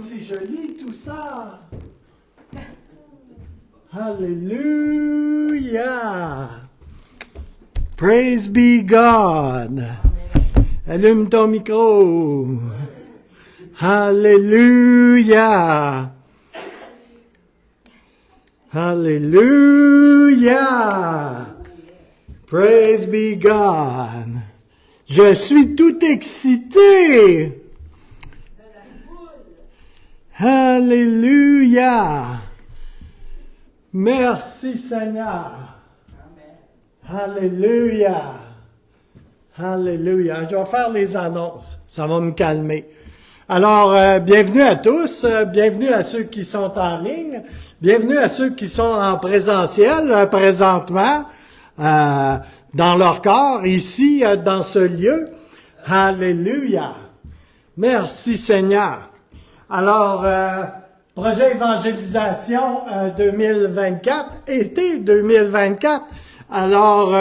c'est joli tout ça. Alléluia. Praise be God. Allume ton micro. Alléluia. Alléluia. Praise be God. Je suis tout excité. Alléluia. Merci Seigneur. Alléluia. Alléluia. Je vais faire les annonces. Ça va me calmer. Alors, bienvenue à tous. Bienvenue à ceux qui sont en ligne. Bienvenue à ceux qui sont en présentiel présentement dans leur corps, ici, dans ce lieu. Alléluia. Merci Seigneur. Alors, projet évangélisation 2024, été 2024. Alors,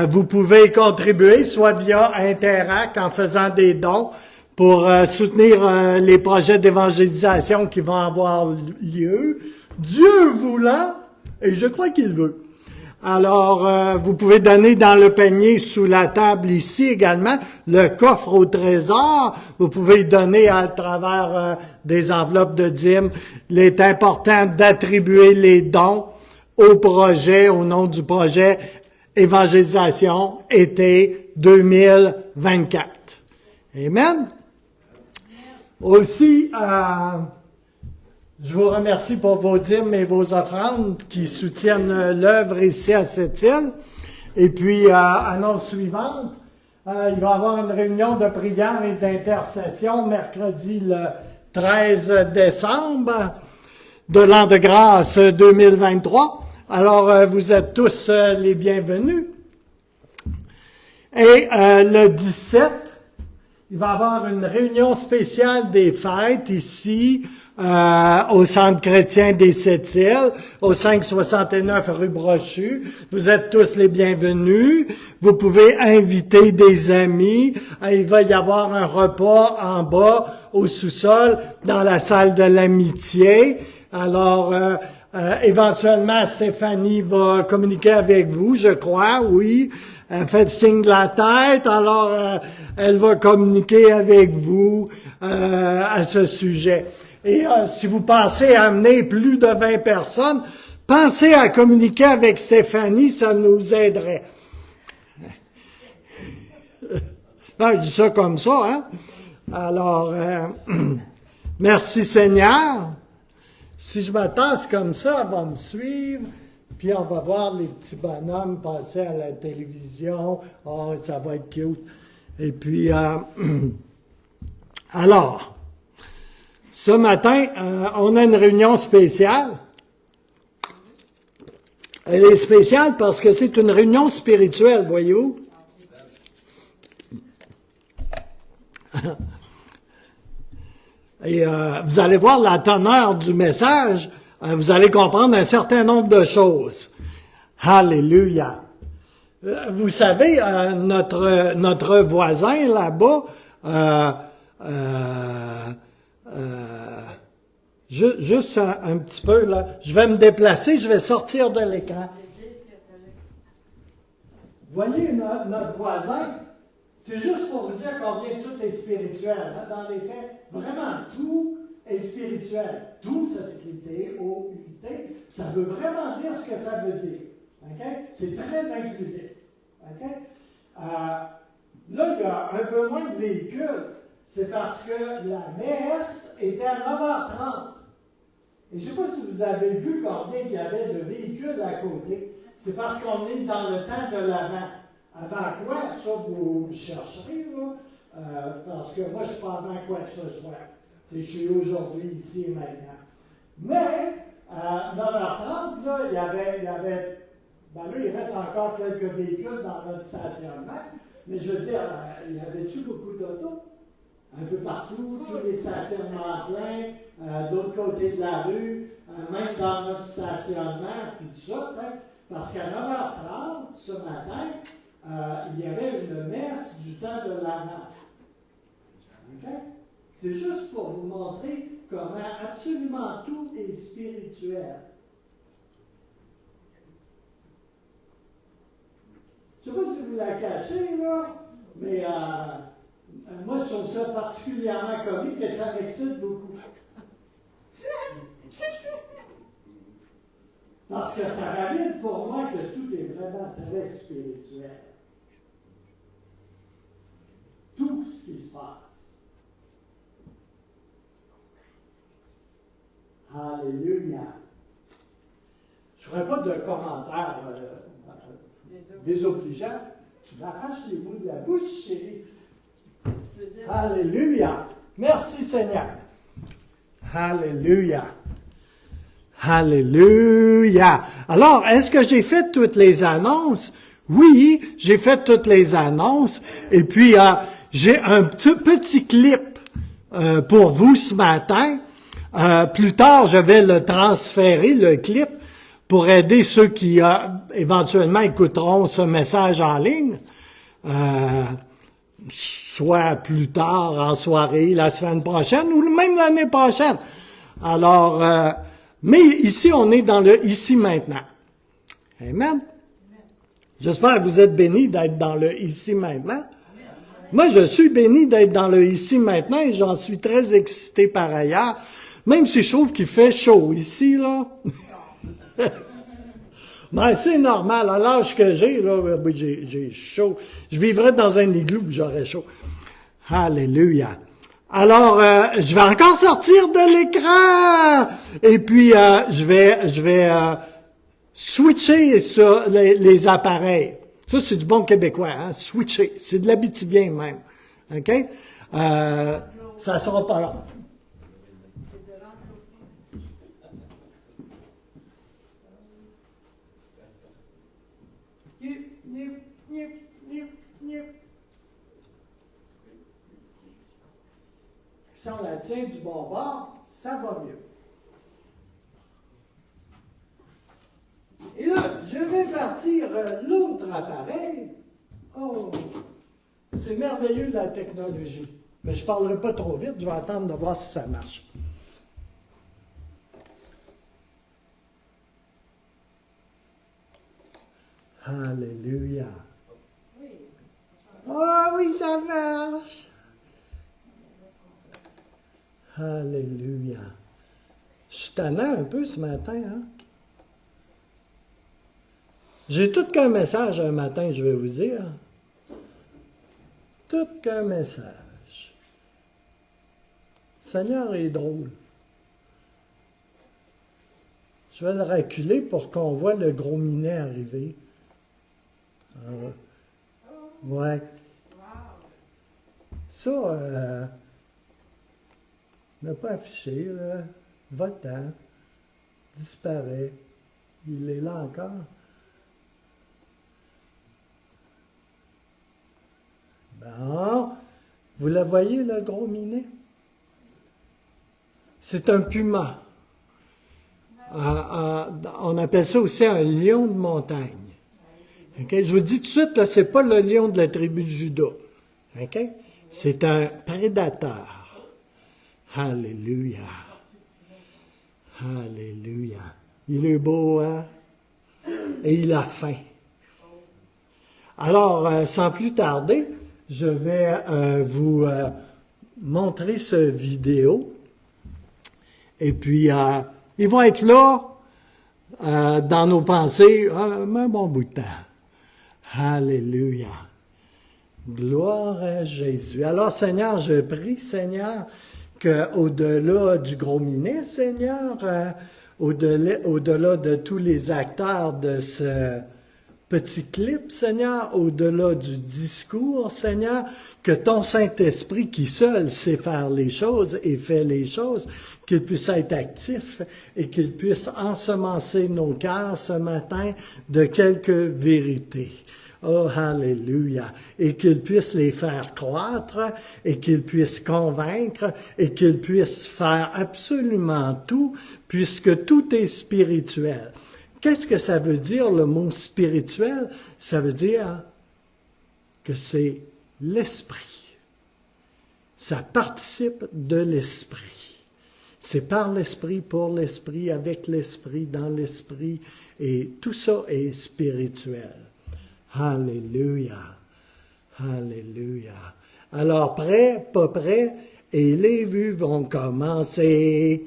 vous pouvez contribuer soit via Interact en faisant des dons pour soutenir les projets d'évangélisation qui vont avoir lieu. Dieu voulant, et je crois qu'il veut. Alors, vous pouvez donner dans le panier sous la table ici également, le coffre au trésor. Vous pouvez donner à travers des enveloppes de dîmes. Il est important d'attribuer les dons au projet, au nom du projet Évangélisation été 2024. Amen. Aussi, je vous remercie pour vos dîmes et vos offrandes qui soutiennent l'œuvre ici à cette île. Et puis, annonce suivante, il va y avoir une réunion de prière et d'intercession mercredi le 13 décembre de l'an de grâce 2023. Alors, vous êtes tous les bienvenus. Et le 17, il va y avoir une réunion spéciale des fêtes ici, au Centre chrétien des Sept-Îles, au 569 rue Brochu. Vous êtes tous les bienvenus. Vous pouvez inviter des amis. Il va y avoir un repas en bas, au sous-sol, dans la salle de l'amitié. Alors, éventuellement, Stéphanie va communiquer avec vous, je crois, oui. Elle fait le signe de la tête, alors elle va communiquer avec vous à ce sujet. Et si vous pensez amener plus de 20 personnes, pensez à communiquer avec Stéphanie, ça nous aiderait. Je dis ça comme ça, hein? Alors, merci Seigneur. Si je m'attasse comme ça, elle va me suivre, puis on va voir les petits bonhommes passer à la télévision. Oh, ça va être cute. Et puis, alors, ce matin, on a une réunion spéciale. Elle est spéciale parce que c'est une réunion spirituelle, voyez-vous. Et vous allez voir la teneur du message, vous allez comprendre un certain nombre de choses. Alléluia. Vous savez, notre voisin là-bas, juste un petit peu là, je vais me déplacer, je vais sortir de l'écran. Voyez notre voisin. C'est juste pour vous dire combien tout est spirituel. Hein? Dans les faits, vraiment, tout est spirituel. Tout, ça s'écrit T-O-U-T. Ça veut vraiment dire ce que ça veut dire. Okay? C'est très inclusif. Okay? Là, il y a un peu moins de véhicules. C'est parce que la messe était à 9h30. Et je ne sais pas si vous avez vu combien il y avait de véhicules à côté. C'est parce qu'on est dans le temps de l'Avent. Avant quoi, ça vous me chercherez, là, parce que moi je ne suis pas avant quoi que ce soit. Je suis aujourd'hui, ici et maintenant. Mais, à 9h30, là, il y avait ben là, il reste encore quelques véhicules dans notre stationnement, mais je veux dire, il y avait-tu beaucoup d'autos? Un peu partout, tous les stationnements pleins, d'autre côté de la rue, même dans notre stationnement, puis tout ça, parce qu'à 9h30, ce matin, il y avait une messe du temps de l'Avent. Okay? C'est juste pour vous montrer comment absolument tout est spirituel. Je ne sais pas si vous la cachez, là, mais moi, je trouve ça particulièrement comique et ça m'excite beaucoup. Parce que ça valide pour moi que tout est vraiment très spirituel. Tout ce qui se passe. Alléluia. Je ne ferai pas de commentaires désobligeants. Tu m'arraches les mots de la bouche, chérie. Alléluia. Merci Seigneur. Alléluia. Alléluia. Alors, est-ce que j'ai fait toutes les annonces? Oui, j'ai fait toutes les annonces. Et puis, j'ai un petit clip pour vous ce matin. Plus tard, je vais le transférer, le clip, pour aider ceux qui éventuellement écouteront ce message en ligne. Soit plus tard, en soirée, la semaine prochaine, ou même l'année prochaine. Alors, mais ici, on est dans le ici maintenant. Amen. J'espère que vous êtes bénis d'être dans le ici maintenant. Moi, je suis béni d'être dans le ici maintenant et j'en suis très excité par ailleurs. Même si je trouve qu'il fait chaud ici, là. Ben, c'est normal. À l'âge que j'ai, là, oui, j'ai chaud. Je vivrais dans un igloo et j'aurais chaud. Alléluia. Alors, je vais encore sortir de l'écran. Et puis, je vais switcher sur les appareils. Ça, c'est du bon québécois, hein? Switcher. C'est de l'abitibien même. OK? Ça sera pas long. Si on la tient du bon bord, ça va mieux. Et là, je vais partir l'autre appareil. Oh, c'est merveilleux la technologie. Mais je ne parlerai pas trop vite, je vais attendre de voir si ça marche. Alléluia. Oh oui, ça marche. Alléluia. Je suis tannant un peu ce matin, hein? J'ai tout qu'un message un matin, je vais vous dire. Tout qu'un message. Le Seigneur est drôle. Je vais le reculer pour qu'on voit le gros minet arriver. Ouais. Ça, n'a pas affiché, là. Va-t'en. Disparaît. Il est là encore. Bon. Vous la voyez, le gros minet? C'est un puma. On appelle ça aussi un lion de montagne. Okay? Je vous dis tout de suite, là, c'est pas le lion de la tribu de Juda. Okay? C'est un prédateur. Alléluia. Alléluia. Il est beau, hein? Et il a faim. Alors, sans plus tarder, je vais vous montrer ce vidéo. Et puis, ils vont être là dans nos pensées un bon bout de temps. Alléluia. Gloire à Jésus. Alors, Seigneur, je prie, Seigneur, qu'au-delà du gros minet, Seigneur, au-delà de tous les acteurs de ce petit clip, Seigneur, au-delà du discours, Seigneur, que ton Saint-Esprit qui seul sait faire les choses et fait les choses, qu'il puisse être actif et qu'il puisse ensemencer nos cœurs ce matin de quelques vérités. Oh, alléluia. Et qu'il puisse les faire croître et qu'il puisse convaincre et qu'il puisse faire absolument tout puisque tout est spirituel. Qu'est-ce que ça veut dire le mot spirituel? Ça veut dire que c'est l'esprit. Ça participe de l'Esprit. C'est par l'Esprit, pour l'Esprit, avec l'Esprit, dans l'Esprit, et tout ça est spirituel. Alléluia. Alléluia. Alors, prêt, pas prêt, et les vues vont commencer,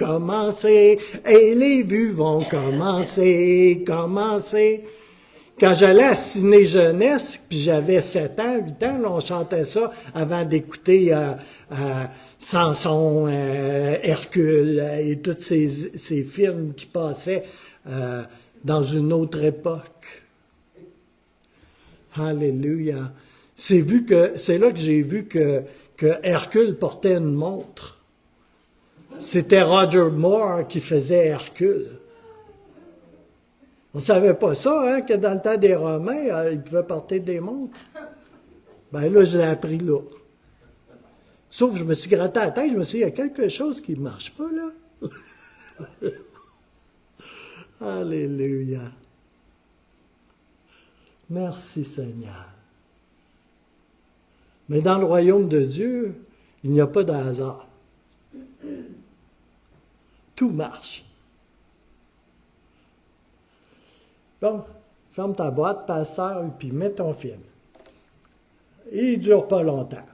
et les vues vont commencer. Quand j'allais à Ciné Jeunesse, puis j'avais 7 ans, 8 ans, là, on chantait ça avant d'écouter Samson, Hercule et tous ces films qui passaient dans une autre époque. Alléluia. C'est là que j'ai vu que Hercule portait une montre. C'était Roger Moore qui faisait Hercule. On ne savait pas ça, hein, que dans le temps des Romains, ils pouvaient porter des montres. Ben là, je l'ai appris là. Sauf que je me suis gratté la tête, je me suis dit, il y a quelque chose qui ne marche pas, là. Alléluia. Merci, Seigneur. Mais dans le royaume de Dieu, il n'y a pas de hasard. Tout marche. Bon, ferme ta boîte, pasteur, et puis mets ton film. Il ne dure pas longtemps.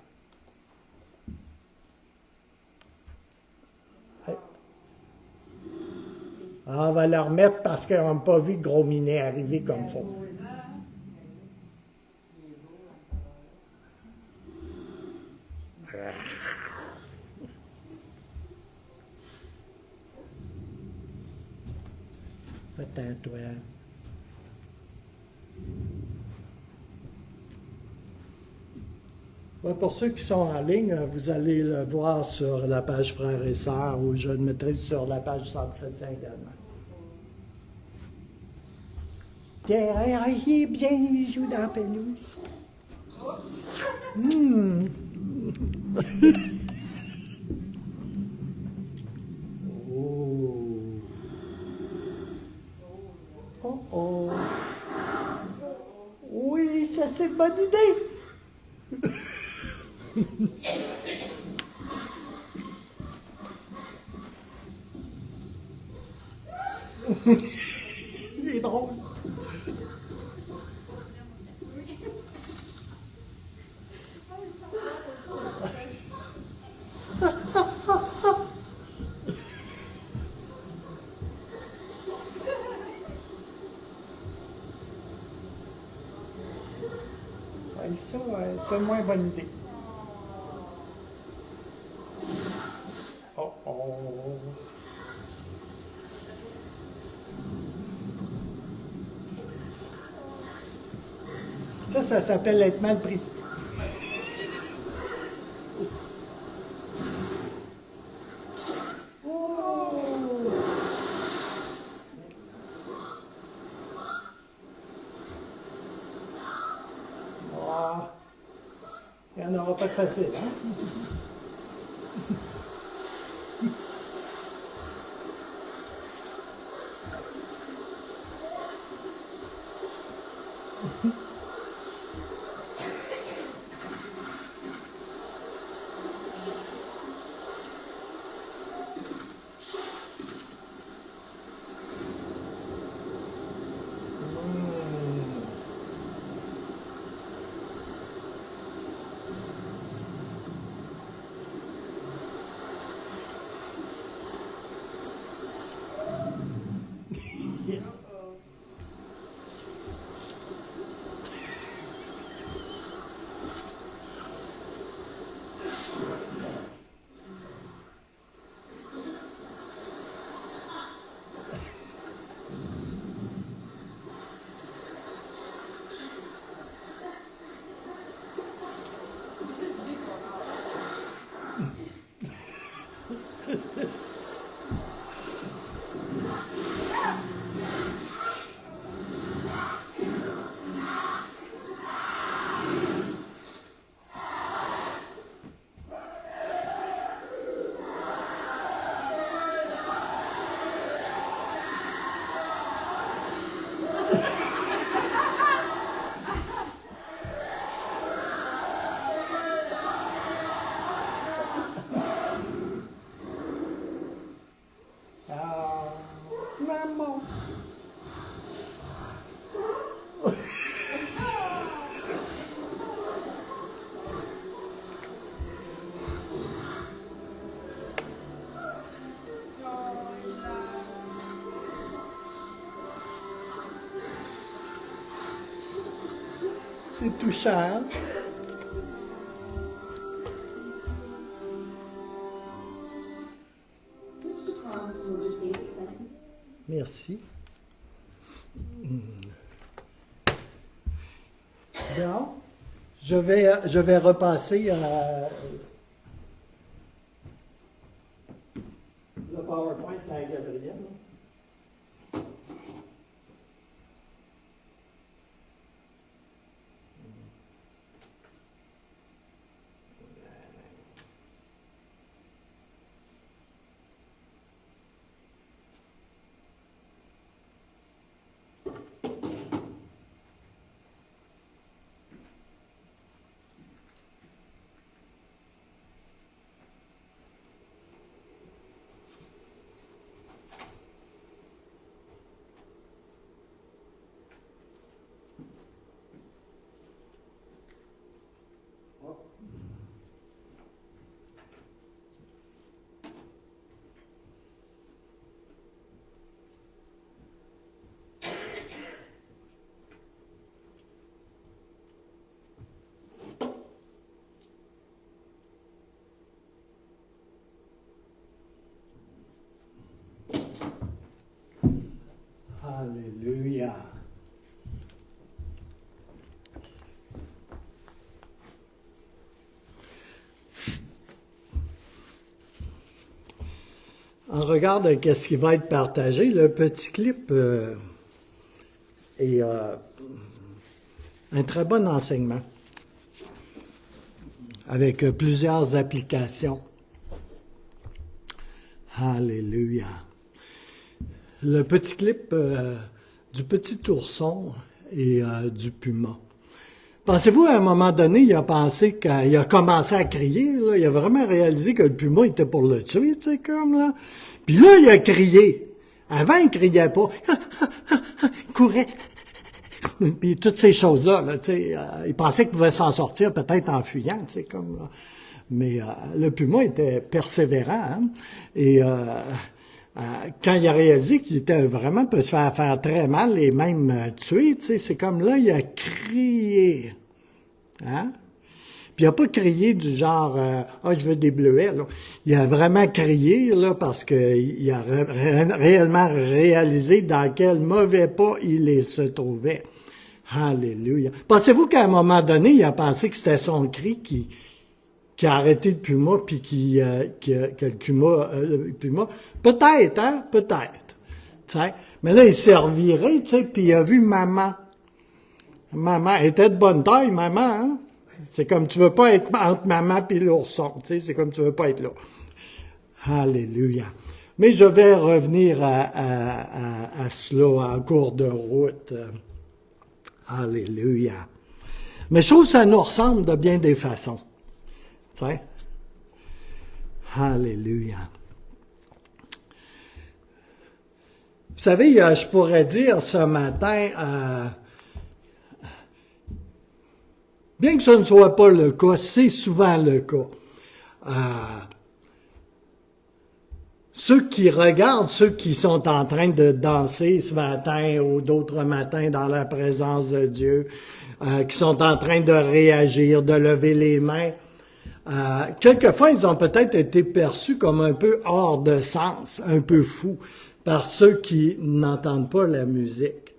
On va le remettre parce qu'on n'a pas vu le gros minet arriver comme il faut. Peut-être, toi. Ouais, pour ceux qui sont en ligne, vous allez le voir sur la page Frères et Sœurs ou je le mettrai sur la page du Centre chrétien également. Pierre, il est bien, il joue dans la pelouse. Oh. Oh. Oui, ça c'est une bonne idée. Il est drôle. Ça, c'est moins bonne idée. Oh oh. Ça s'appelle être mal pris. Il n'y en aura pas de facile, hein? C'est touchant. Merci. Bien. Je vais repasser le PowerPoint à Gabriel. Alléluia. On regarde qu'est-ce qui va être partagé. Le petit clip est un très bon enseignement avec plusieurs applications. Alléluia. Le petit clip du petit ourson et du puma. Pensez-vous, à un moment donné, il a pensé qu'il a commencé à crier, là, il a vraiment réalisé que le puma était pour le tuer, tu sais, comme là. Puis là, il a crié. Avant, il criait pas. Il courait. Puis toutes ces choses-là, là, tu sais, il pensait qu'il pouvait s'en sortir peut-être en fuyant, tu sais, comme là. Mais le puma était persévérant, hein? Et quand il a réalisé qu'il était vraiment peut se faire très mal et même tuer, tu sais, c'est comme là, il a crié. Hein? Puis il n'a pas crié du genre je veux des bleuets, là. Il a vraiment crié là, parce qu'il a réellement réalisé dans quel mauvais pas il se trouvait. Alléluia. Pensez-vous qu'à un moment donné, il a pensé que c'était son cri qui a arrêté le puma, puis que le puma, peut-être, hein, peut-être, tu sais. Mais là, il s'est reviré, tu sais, puis il a vu maman. Maman, elle était de bonne taille, maman, hein. C'est comme tu veux pas être entre maman et l'ourson, tu sais, c'est comme tu veux pas être là. Alléluia. Mais je vais revenir à cela en cours de route. Alléluia. Mais je trouve que ça nous ressemble de bien des façons. Tu sais? Alléluia. Vous savez, je pourrais dire ce matin, bien que ce ne soit pas le cas, c'est souvent le cas. Ceux qui regardent, ceux qui sont en train de danser ce matin ou d'autres matins dans la présence de Dieu, qui sont en train de réagir, de lever les mains, quelquefois, ils ont peut-être été perçus comme un peu hors de sens, un peu fous, par ceux qui n'entendent pas la musique.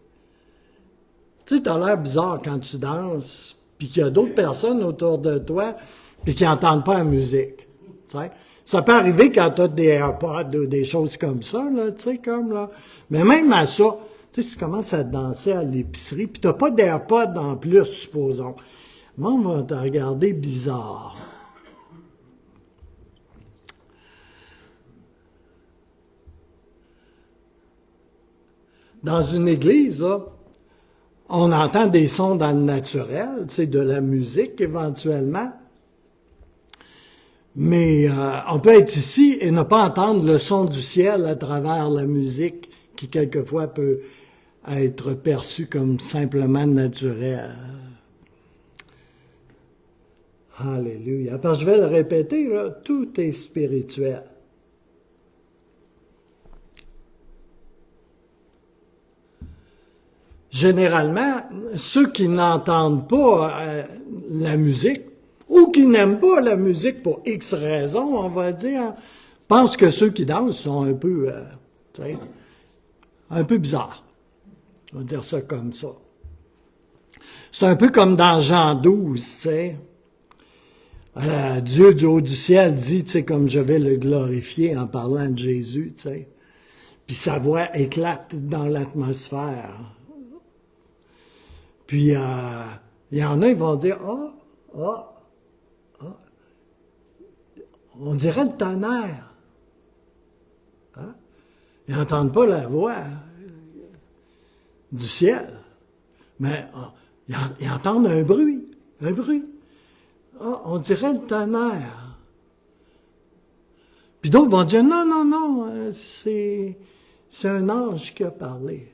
Tu sais, t'as l'air bizarre quand tu danses, puis qu'il y a d'autres personnes autour de toi, puis qui n'entendent pas la musique. Tu sais? Ça peut arriver quand tu as des AirPods ou des choses comme ça, là, tu sais, comme là. Mais même à ça, tu sais, si tu commences à danser à l'épicerie, puis tu n'as pas d'AirPods en plus, supposons, le monde va te regarder bizarre. Dans une église, là, on entend des sons dans le naturel, tu sais, de la musique éventuellement. Mais on peut être ici et ne pas entendre le son du ciel à travers la musique qui quelquefois peut être perçue comme simplement naturelle. Alléluia. Parce que je vais le répéter, là, tout est spirituel. généralement, ceux qui n'entendent pas la musique, ou qui n'aiment pas la musique pour X raisons, on va dire, pensent que ceux qui dansent sont un peu, tu sais, un peu bizarres. On va dire ça comme ça. C'est un peu comme dans Jean 12, tu sais. Dieu du haut du ciel dit, tu sais, comme je vais le glorifier en parlant de Jésus, tu sais. Puis sa voix éclate dans l'atmosphère. Puis il y en a, ils vont dire, on dirait le tonnerre. Hein? Ils n'entendent pas la voix du ciel, mais ils entendent un bruit. On dirait le tonnerre. Puis d'autres vont dire, non, c'est un ange qui a parlé.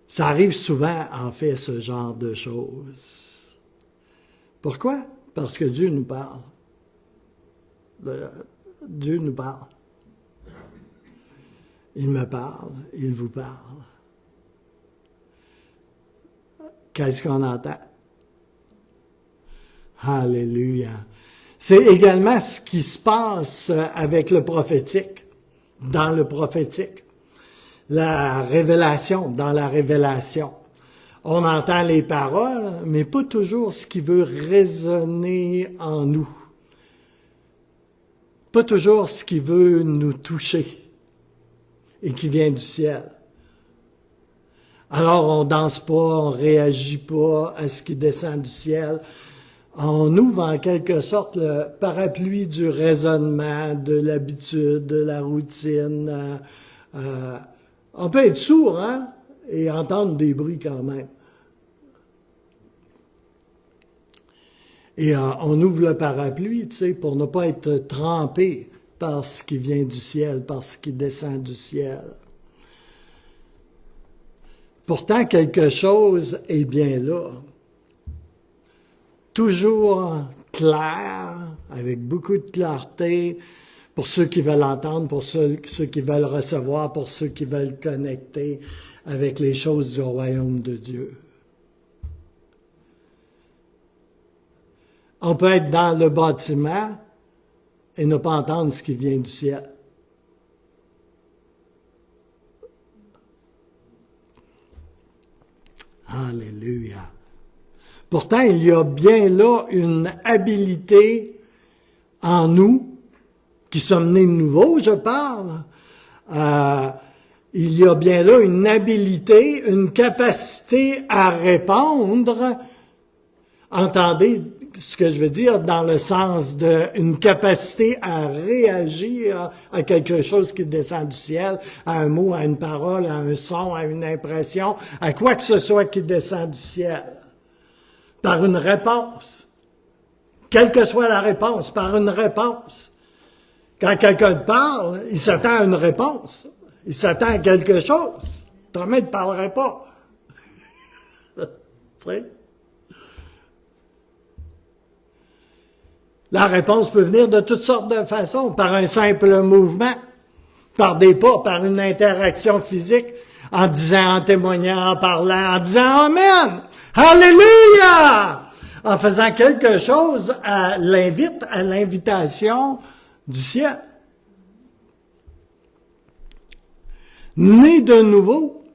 Ça arrive souvent, en fait, ce genre de choses. Pourquoi? Parce que Dieu nous parle. Dieu nous parle. Il me parle, il vous parle. Qu'est-ce qu'on entend? Alléluia. C'est également ce qui se passe avec le prophétique, dans le prophétique. La révélation, dans la révélation. On entend les paroles, mais pas toujours ce qui veut résonner en nous. Pas toujours ce qui veut nous toucher et qui vient du ciel. Alors on danse pas, on réagit pas à ce qui descend du ciel. On ouvre en quelque sorte le parapluie du raisonnement, de l'habitude, de la routine. On peut être sourd, hein, et entendre des bruits quand même. Et on ouvre le parapluie, tu sais, pour ne pas être trempé par ce qui vient du ciel, par ce qui descend du ciel. Pourtant, quelque chose est bien là. Toujours clair, avec beaucoup de clarté, pour ceux qui veulent entendre, pour ceux qui veulent recevoir, pour ceux qui veulent connecter avec les choses du royaume de Dieu. On peut être dans le bâtiment et ne pas entendre ce qui vient du ciel. Alléluia. Pourtant, il y a bien là une habilité en nous, qui sommes nés de nouveau, je parle. Il y a bien là une habilité, une capacité à répondre. Entendez ce que je veux dire dans le sens d'une capacité à réagir à quelque chose qui descend du ciel, à un mot, à une parole, à un son, à une impression, à quoi que ce soit qui descend du ciel. Par une réponse. Quelle que soit la réponse, par une réponse. Quand quelqu'un te parle, il s'attend à une réponse. Il s'attend à quelque chose. Autrement, il ne te parlerait pas. Tu sais? La réponse peut venir de toutes sortes de façons, par un simple mouvement, par des pas, par une interaction physique, en disant, en témoignant, en parlant, en disant Amen, Alléluia, en faisant quelque chose à l'invitation du ciel. Né de nouveau,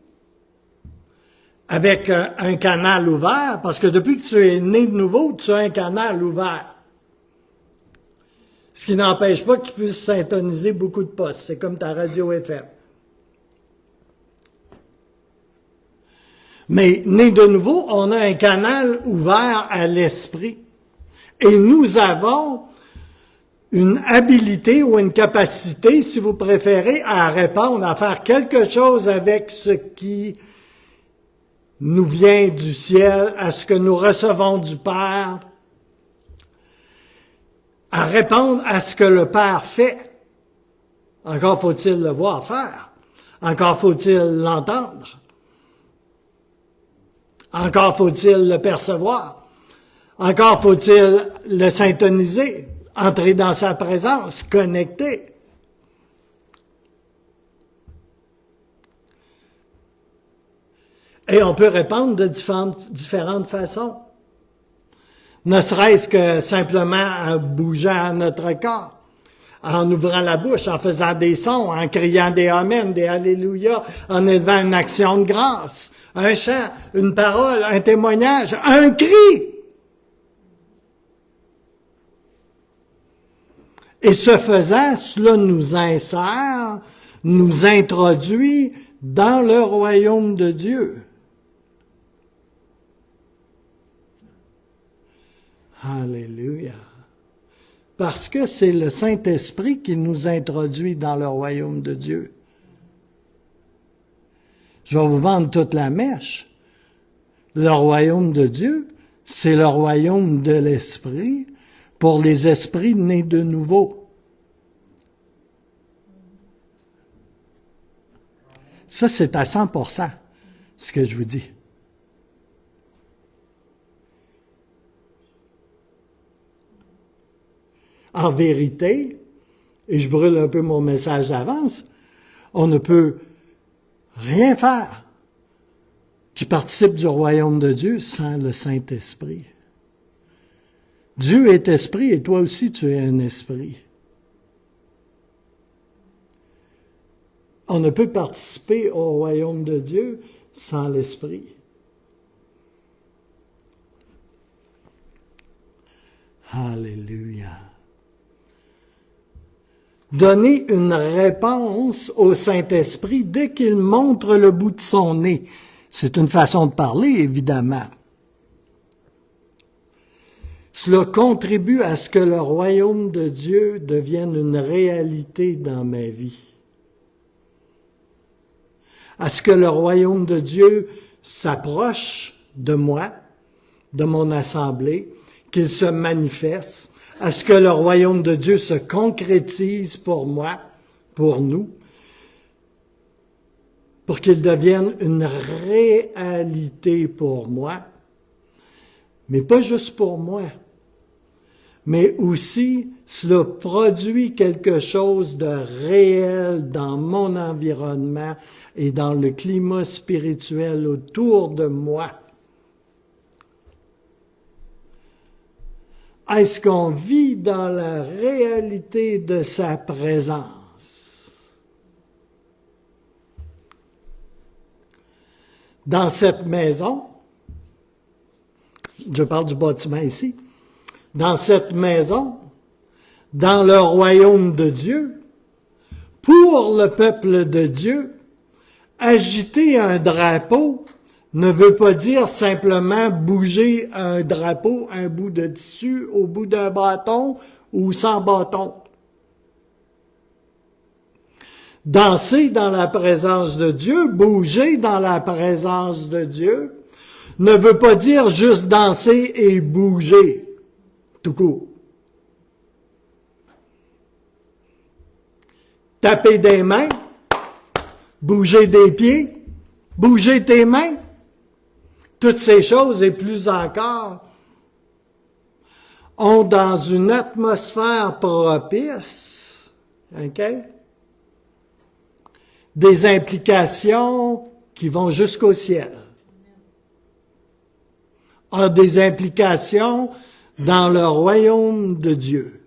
avec un canal ouvert, parce que depuis que tu es né de nouveau, tu as un canal ouvert. Ce qui n'empêche pas que tu puisses syntoniser beaucoup de postes. C'est comme ta radio FM. Mais né de nouveau, on a un canal ouvert à l'esprit. Et nous avons une habilité ou une capacité, si vous préférez, à répondre, à faire quelque chose avec ce qui nous vient du ciel, à ce que nous recevons du Père, à répondre à ce que le Père fait. Encore faut-il le voir faire. Encore faut-il l'entendre. Encore faut-il le percevoir. Encore faut-il le syntoniser, entrer dans sa présence, connecter. Et on peut répondre de différentes façons. Ne serait-ce que simplement en bougeant notre corps, en ouvrant la bouche, en faisant des sons, en criant des amens, des alléluia, en élevant une action de grâce, un chant, une parole, un témoignage, un cri. Et ce faisant, cela nous insère, nous introduit dans le royaume de Dieu. Alléluia. Parce que c'est le Saint-Esprit qui nous introduit dans le royaume de Dieu. Je vais vous vendre toute la mèche. Le royaume de Dieu, c'est le royaume de l'Esprit pour les esprits nés de nouveau. Ça, c'est à 100% ce que je vous dis. En vérité, et je brûle un peu mon message d'avance, on ne peut rien faire qui participe du royaume de Dieu sans le Saint-Esprit. Dieu est esprit et toi aussi tu es un esprit. On ne peut participer au royaume de Dieu sans l'Esprit. Alléluia. Donner une réponse au Saint-Esprit dès qu'il montre le bout de son nez. C'est une façon de parler, évidemment. Cela contribue à ce que le royaume de Dieu devienne une réalité dans ma vie. À ce que le royaume de Dieu s'approche de moi, de mon assemblée, qu'il se manifeste, à ce que le royaume de Dieu se concrétise pour moi, pour nous, pour qu'il devienne une réalité pour moi, mais pas juste pour moi, mais aussi cela produit quelque chose de réel dans mon environnement et dans le climat spirituel autour de moi. Est-ce qu'on vit dans la réalité de sa présence? Dans cette maison, je parle du bâtiment ici, dans cette maison, dans le royaume de Dieu, pour le peuple de Dieu, agiter un drapeau ne veut pas dire simplement bouger un drapeau, un bout de tissu au bout d'un bâton ou sans bâton. Danser dans la présence de Dieu, bouger dans la présence de Dieu, ne veut pas dire juste danser et bouger, tout court. Taper des mains, bouger des pieds, bouger tes mains, toutes ces choses et plus encore ont dans une atmosphère propice, OK? Des implications qui vont jusqu'au ciel. Ont des implications dans le royaume de Dieu.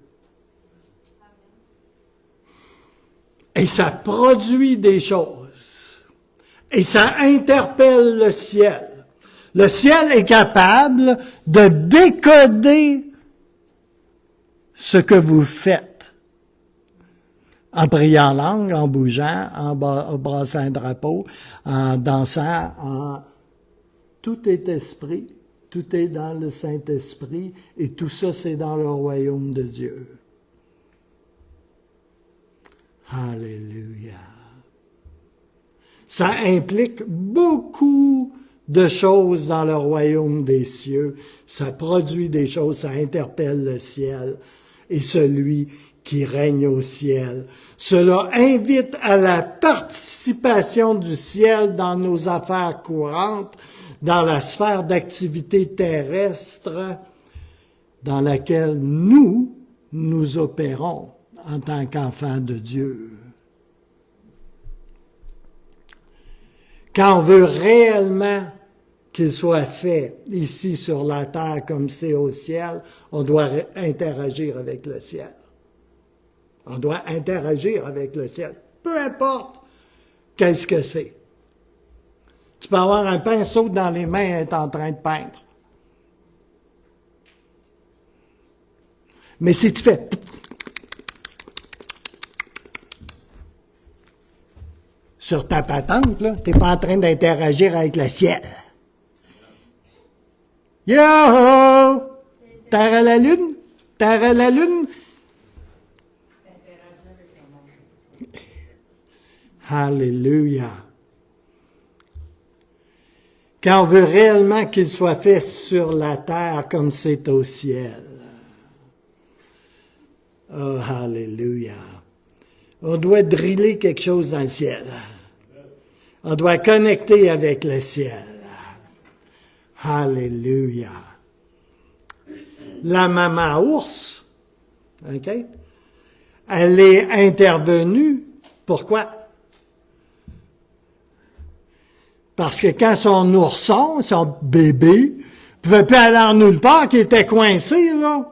Et ça produit des choses. Et ça interpelle le ciel. Le ciel est capable de décoder ce que vous faites. En priant en langue, en bougeant, en brassant un drapeau, en dansant, tout est esprit, tout est dans le Saint-Esprit, et tout ça, c'est dans le royaume de Dieu. Alléluia. Ça implique beaucoup de choses dans le royaume des cieux. Ça produit des choses, ça interpelle le ciel et celui qui règne au ciel. Cela invite à la participation du ciel dans nos affaires courantes, dans la sphère d'activité terrestre dans laquelle nous opérons en tant qu'enfants de Dieu. Quand on veut réellement qu'il soit fait ici sur la terre comme c'est au ciel, on doit interagir avec le ciel. On doit interagir avec le ciel. Peu importe qu'est-ce que c'est. Tu peux avoir un pinceau dans les mains et être en train de peindre. Mais si tu fais sur ta patente, là, tu n'es pas en train d'interagir avec le ciel. Yo-ho! Terre à la lune? Terre à la lune? Alléluia. Quand on veut réellement qu'il soit fait sur la terre comme c'est au ciel. Oh, alléluia. On doit driller quelque chose dans le ciel. On doit connecter avec le ciel. Alléluia. La maman ours, OK? Elle est intervenue. Pourquoi? Parce que quand son ourson, son bébé, pouvait plus aller en nulle part, qui était coincé, là,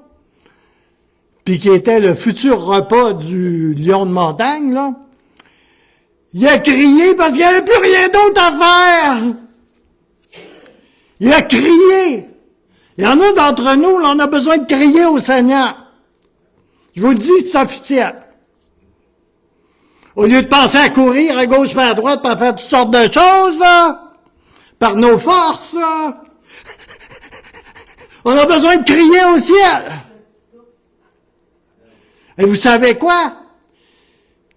puis qui était le futur repas du lion de montagne, là, il a crié parce qu'il n'y avait plus rien d'autre à faire. Il a crié. Il y en a d'entre nous, là, on a besoin de crier au Seigneur. Je vous le dis, c'est officiel. Au lieu de penser à courir à gauche et à droite pour faire toutes sortes de choses, là, par nos forces, là, on a besoin de crier au ciel. Et vous savez quoi?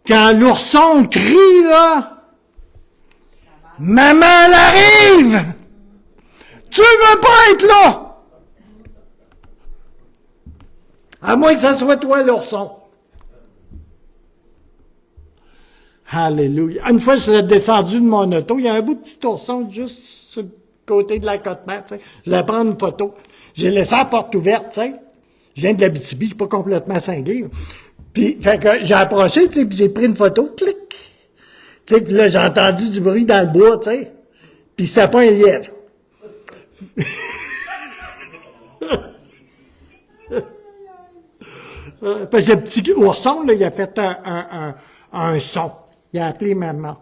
Quand l'ourson crie, là, maman, elle arrive! Tu veux pas être là! À moins que ça soit toi, l'ourson. Alléluia. Une fois, je suis descendu de mon auto, il y a un bout de petit ourson juste sur le côté de la côte-mer, tu sais. Je voulais prendre une photo. J'ai laissé la porte ouverte, tu sais. Je viens de l'Abitibi, je suis pas complètement cinglé. Là. Puis, fait que j'ai approché, tu sais, puis j'ai pris une photo, clic. Tu sais, puis là, j'ai entendu du bruit dans le bois, tu sais. Puis c'était pas un lièvre. Parce que le petit ourson, là, il a fait un son. Il a appelé maman.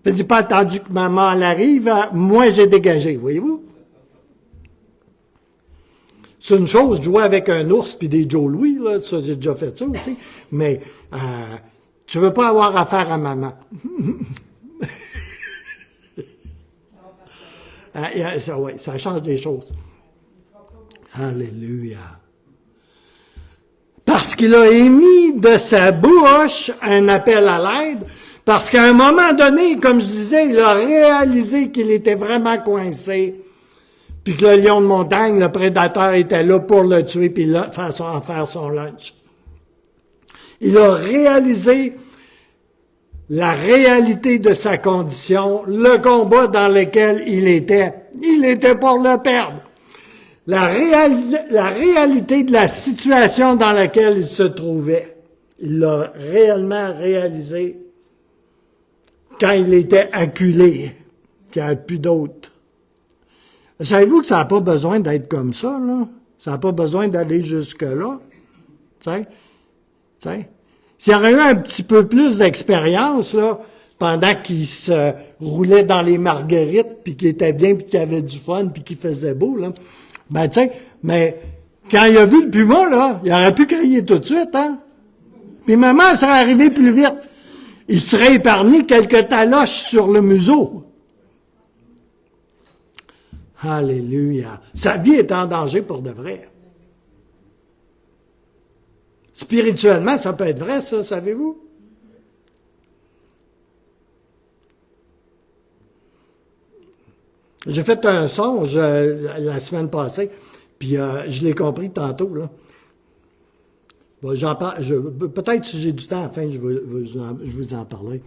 Je n'ai pas attendu que maman elle arrive, moi j'ai dégagé, voyez-vous? C'est une chose, jouer avec un ours puis des Joe Louis, là, ça, j'ai déjà fait ça aussi, mais tu veux pas avoir affaire à maman. Ça change des choses. Alléluia. Parce qu'il a émis de sa bouche un appel à l'aide, parce qu'à un moment donné, comme je disais, il a réalisé qu'il était vraiment coincé, puis que le lion de montagne, le prédateur, était là pour le tuer, puis là, en faire son lunch. Il a réalisé la réalité de sa condition, le combat dans lequel il était pour le perdre. La réalité de la situation dans laquelle il se trouvait, il l'a réellement réalisé quand il était acculé, qu'il n'y avait plus d'autre. Savez-vous que ça n'a pas besoin d'être comme ça, là? Ça n'a pas besoin d'aller jusque-là. Tu sais? S'il y aurait eu un petit peu plus d'expérience, là, pendant qu'il se roulait dans les marguerites, puis qu'il était bien, puis qu'il avait du fun, puis qu'il faisait beau, là, ben, tu sais, mais quand il a vu le puma, là, il aurait pu crier tout de suite, hein? Puis maman, elle serait arrivée plus vite. Il serait épargné quelques taloches sur le museau. Alléluia. Sa vie est en danger pour de vrai. Spirituellement, ça peut être vrai, ça, savez-vous? J'ai fait un songe la semaine passée, puis je l'ai compris tantôt, là. Bon, j'en parle, peut-être si j'ai du temps à la fin, je vais vous en parler.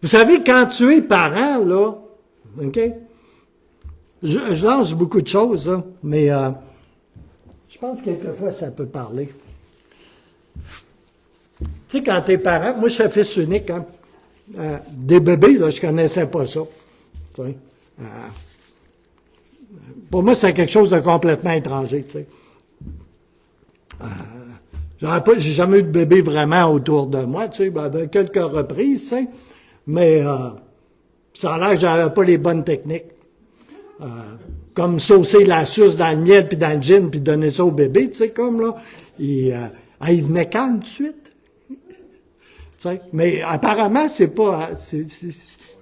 Vous savez, quand tu es parent, là, OK? Je lance beaucoup de choses, là, mais je pense que quelquefois ça peut parler. Tu sais, quand tu es parent, moi je suis fils unique, hein? des bébés, là, je connaissais pas ça. Tu sais. Pour moi, c'est quelque chose de complètement étranger, tu sais. J'ai jamais eu de bébé vraiment autour de moi, tu sais, ben, à quelques reprises, tu sais, mais ça a l'air que j'avais pas les bonnes techniques. Comme saucer la sauce dans le miel puis dans le gin puis donner ça au bébé, tu sais, comme là. Il venait calme tout de suite. Tu sais, mais apparemment, c'est pas, tu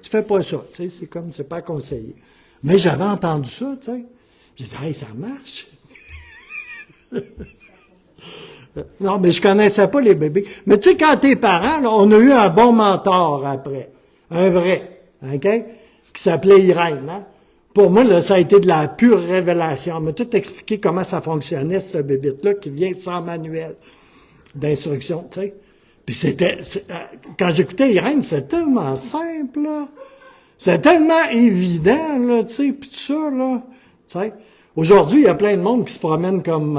fais pas ça, tu sais, c'est pas conseillé. Mais j'avais entendu ça, tu sais. J'ai dit, hey, ça marche. Non, mais je connaissais pas les bébés. Mais tu sais, quand t'es parent, là, on a eu un bon mentor après. Un vrai. OK? Qui s'appelait Irène, hein? Pour moi, là, ça a été de la pure révélation. Elle m'a tout expliqué comment ça fonctionnait, ce bébé-là, qui vient sans manuel d'instruction, tu sais. Puis quand j'écoutais Irène, c'est tellement simple, là. C'est tellement évident, là, tu sais, puis tout ça, là, tu sais. Aujourd'hui, il y a plein de monde qui se promène comme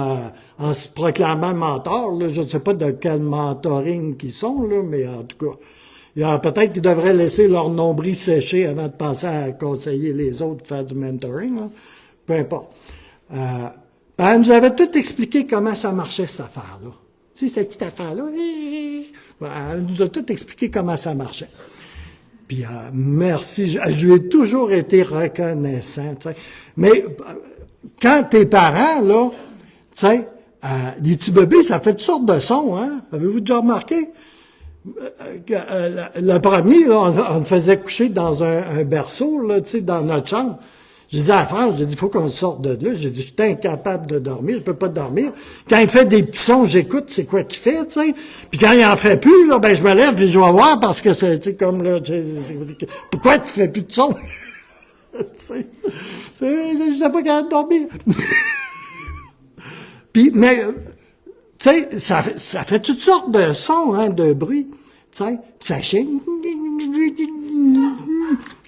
en se proclamant mentor, là. Je ne sais pas de quel mentoring qu'ils sont, là, mais en tout cas, il y a peut-être qu'ils devraient laisser leur nombril sécher avant de penser à conseiller les autres, faire du mentoring, là. Peu importe. Elle nous avait tout expliqué comment ça marchait, cette affaire-là. Tu sais, cette petite affaire-là, elle nous a tout expliqué comment ça marchait. Puis merci, je lui ai toujours été reconnaissant, tu sais. Mais quand t'es parent, là, tu sais, les petits bébés, ça fait toutes sortes de sons, hein? Avez-vous déjà remarqué? Le premier, là, on le faisait coucher dans un berceau, là, tu sais, dans notre chambre. J'ai dit à France, j'ai dit, il faut qu'on sorte de là. J'ai dit, je suis incapable de dormir, je peux pas dormir. Quand il fait des petits sons, j'écoute, c'est quoi qu'il fait, tu sais. Puis quand il en fait plus, là, ben, je me lève puis je vais voir parce que c'est, tu sais, comme là, pourquoi tu fais plus de sons? Tu sais, je sais pas capable de dormir. Puis, mais, tu sais, ça fait toutes sortes de sons, hein, de bruits, tu sais. Puis ça chine.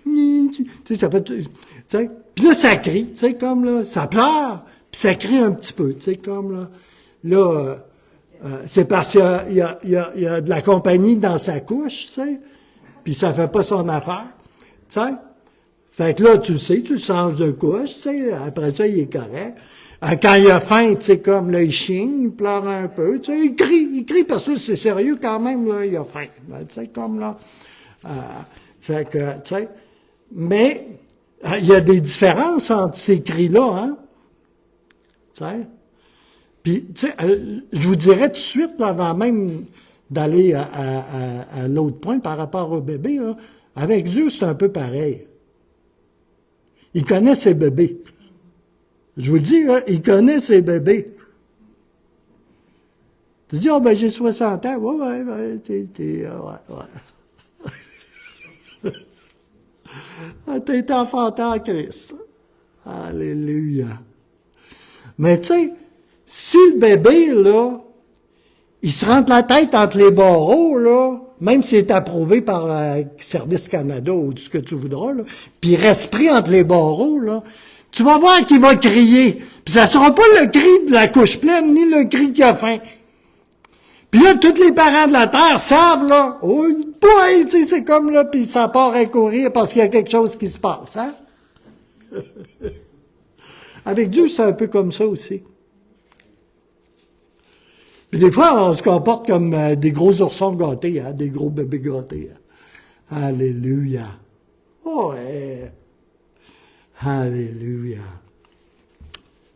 Tu sais, ça fait, tu sais. Puis là, ça crie, tu sais, comme là, ça pleure, puis ça crie un petit peu, tu sais, comme là. Là, c'est parce qu'il y a de la compagnie dans sa couche, tu sais, puis ça fait pas son affaire, tu sais. Fait que là, tu le sais, tu le changes de couche, tu sais, après ça, il est correct. Quand il a faim, tu sais, comme là, il chigne, il pleure un peu, tu sais, il crie parce que c'est sérieux quand même, là, il a faim, tu sais, comme là. Fait que, tu sais, mais il y a des différences entre ces cris-là, hein, tu sais. Puis, tu sais, je vous dirais tout de suite, là, avant même d'aller à l'autre point par rapport au bébé, là, avec Dieu, c'est un peu pareil. Il connaît ses bébés. Je vous le dis, là, il connaît ses bébés. Tu dis, oh, ben, j'ai 60 ans. Ouais, ouais. T'es enfanté en Christ. Alléluia. Mais tu sais, si le bébé, là, il se rentre la tête entre les barreaux, là, même s'il est approuvé par Service Canada ou tout ce que tu voudras, là, puis il reste pris entre les barreaux, là, tu vas voir qu'il va crier. Puis ça sera pas le cri de la couche pleine, ni le cri qui a faim. Puis là, tous les parents de la Terre savent, là, oh boy, tu sais, c'est comme là, puis ça part à courir parce qu'il y a quelque chose qui se passe, hein? Avec Dieu, c'est un peu comme ça aussi. Puis des fois, on se comporte comme des gros oursons gâtés, hein, des gros bébés gâtés. Hein. Alléluia. Oh, ouais. Alléluia.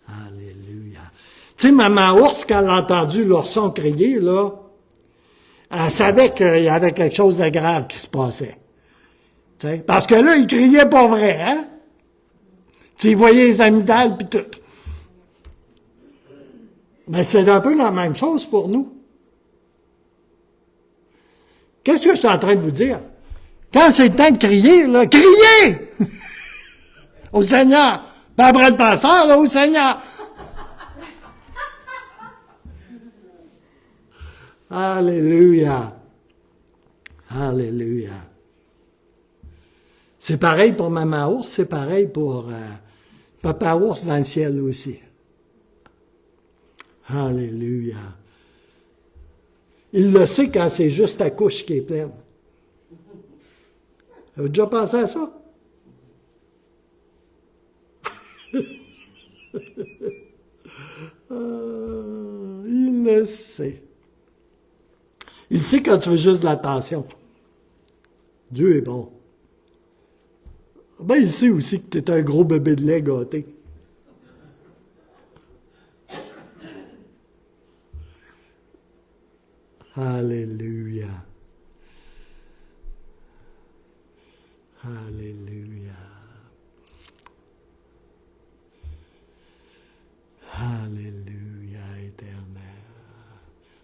Alléluia. Tu sais, maman ours, quand elle a entendu l'ourson crier, là, elle savait qu'il y avait quelque chose de grave qui se passait. Tu sais, parce que là, il criait pas vrai, hein? Tu sais, il voyait les amygdales puis tout. Mais c'est un peu la même chose pour nous. Qu'est-ce que je suis en train de vous dire? Quand c'est le temps de crier, là, criez! Au Seigneur! Pas après le pasteur, là, au Seigneur! Alléluia! Alléluia! C'est pareil pour Maman Ours, c'est pareil pour Papa Ours dans le ciel aussi. Alléluia. Il le sait quand c'est juste ta couche qui est pleine. Avez-vous déjà pensé à ça? Il le sait. Il sait quand tu veux juste de l'attention. Dieu est bon. Ben, il sait aussi que tu es un gros bébé de lait gâté. Alléluia. Alléluia. Alléluia, éternel.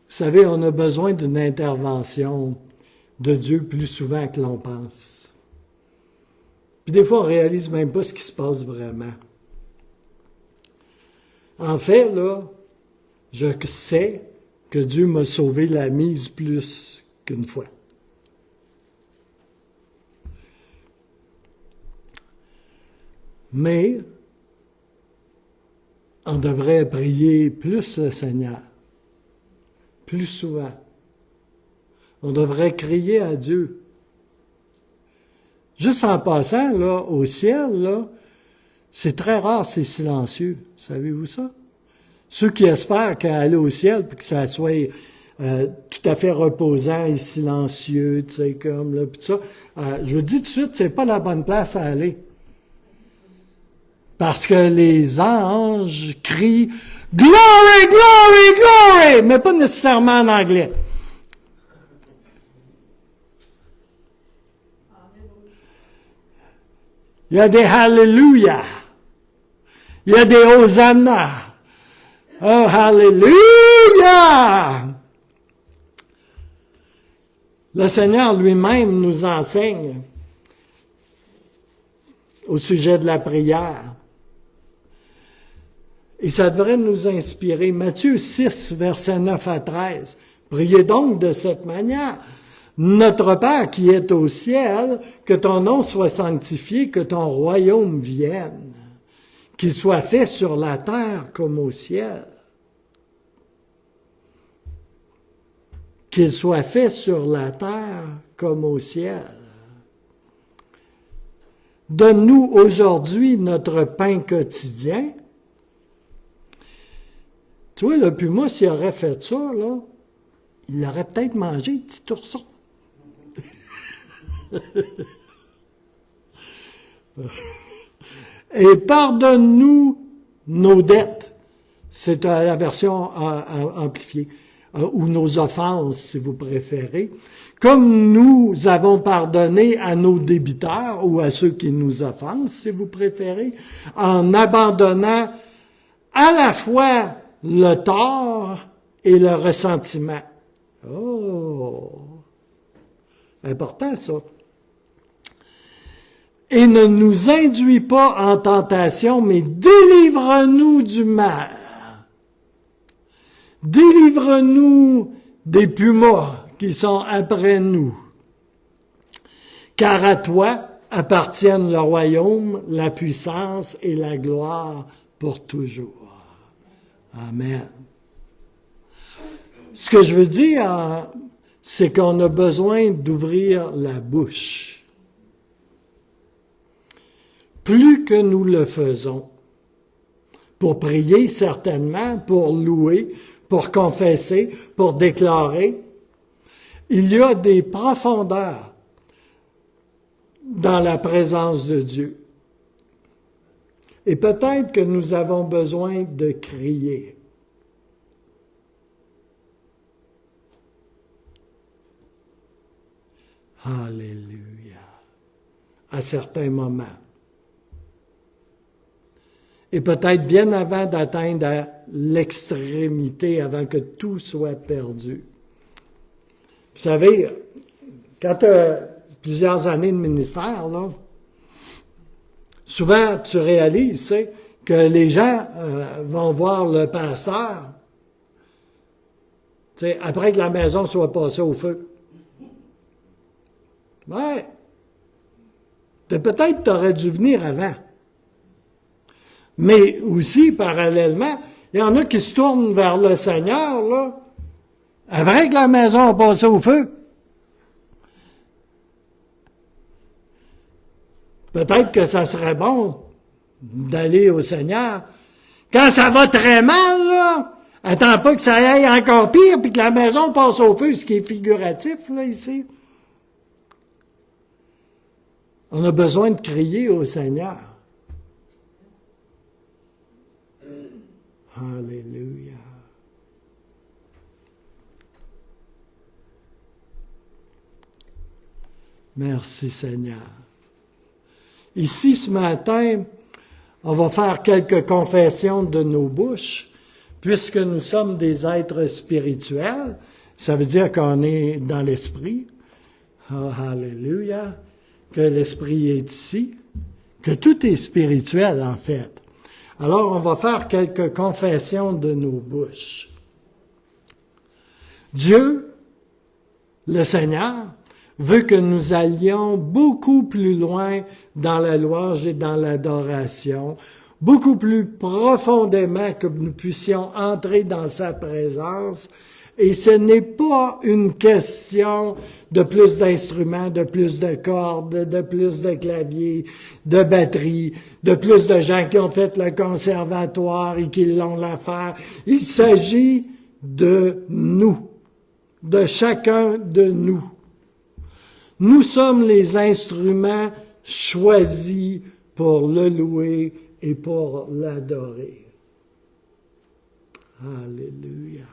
Vous savez, on a besoin d'une intervention de Dieu plus souvent que l'on pense. Puis des fois, on ne réalise même pas ce qui se passe vraiment. En fait, là, je sais que Dieu m'a sauvé la mise plus qu'une fois. Mais on devrait prier plus le Seigneur, plus souvent. On devrait crier à Dieu. Juste en passant, là, au ciel, là, c'est très rare, c'est silencieux. Savez-vous ça? Ceux qui espèrent qu'aller au ciel, puis que ça soit tout à fait reposant et silencieux, tu sais, comme là, puis ça, je vous dis tout de suite, c'est pas la bonne place à aller. Parce que les anges crient « Glory, glory, glory !» mais pas nécessairement en anglais. Il y a des Hallelujah. Il y a des Hosanna. Oh, Hallelujah! Le Seigneur lui-même nous enseigne au sujet de la prière. Et ça devrait nous inspirer. Matthieu 6, versets 9 à 13. Priez donc de cette manière. Notre Père qui est au ciel, que ton nom soit sanctifié, que ton royaume vienne, qu'il soit fait sur la terre comme au ciel. Qu'il soit fait sur la terre comme au ciel. Donne-nous aujourd'hui notre pain quotidien. Tu vois, le puma, s'il aurait fait ça, là, il aurait peut-être mangé petit ourson. Et pardonne-nous nos dettes. C'est la version amplifiée. Ou nos offenses, si vous préférez. Comme nous avons pardonné à nos débiteurs ou à ceux qui nous offensent, si vous préférez, en abandonnant à la fois le tort et le ressentiment. Oh! Important, ça. Et ne nous induis pas en tentation, mais délivre-nous du mal. Délivre-nous des pumas qui sont après nous. Car à toi appartiennent le royaume, la puissance et la gloire pour toujours. Amen. Ce que je veux dire, c'est qu'on a besoin d'ouvrir la bouche. Plus que nous le faisons, pour prier certainement, pour louer, pour confesser, pour déclarer, il y a des profondeurs dans la présence de Dieu. Et peut-être que nous avons besoin de crier. Alléluia. À certains moments. Et peut-être bien avant d'atteindre à l'extrémité, avant que tout soit perdu. Vous savez, quand tu as plusieurs années de ministère, là, souvent tu réalises que les gens vont voir le pasteur après que la maison soit passée au feu. Ouais. Peut-être tu aurais dû venir avant. Mais aussi, parallèlement, il y en a qui se tournent vers le Seigneur, là, après que la maison a passé au feu. peut-être que ça serait bon d'aller au Seigneur. Quand ça va très mal, là, attends pas que ça aille encore pire, puis que la maison passe au feu, ce qui est figuratif, là, ici. On a besoin de crier au Seigneur. Alléluia. Merci Seigneur. Ici, ce matin, on va faire quelques confessions de nos bouches, puisque nous sommes des êtres spirituels. Ça veut dire qu'on est dans l'esprit. Oh, alléluia. Que l'esprit est ici. Que tout est spirituel, en fait. Alors, on va faire quelques confessions de nos bouches. Dieu, le Seigneur, veut que nous allions beaucoup plus loin dans la louange et dans l'adoration, beaucoup plus profondément que nous puissions entrer dans sa présence. Et ce n'est pas une question de plus d'instruments, de plus de cordes, de plus de claviers, de batteries, de plus de gens qui ont fait le conservatoire et qui l'ont l'affaire. Il s'agit de nous, de chacun de nous. Nous sommes les instruments choisis pour le louer et pour l'adorer. Alléluia.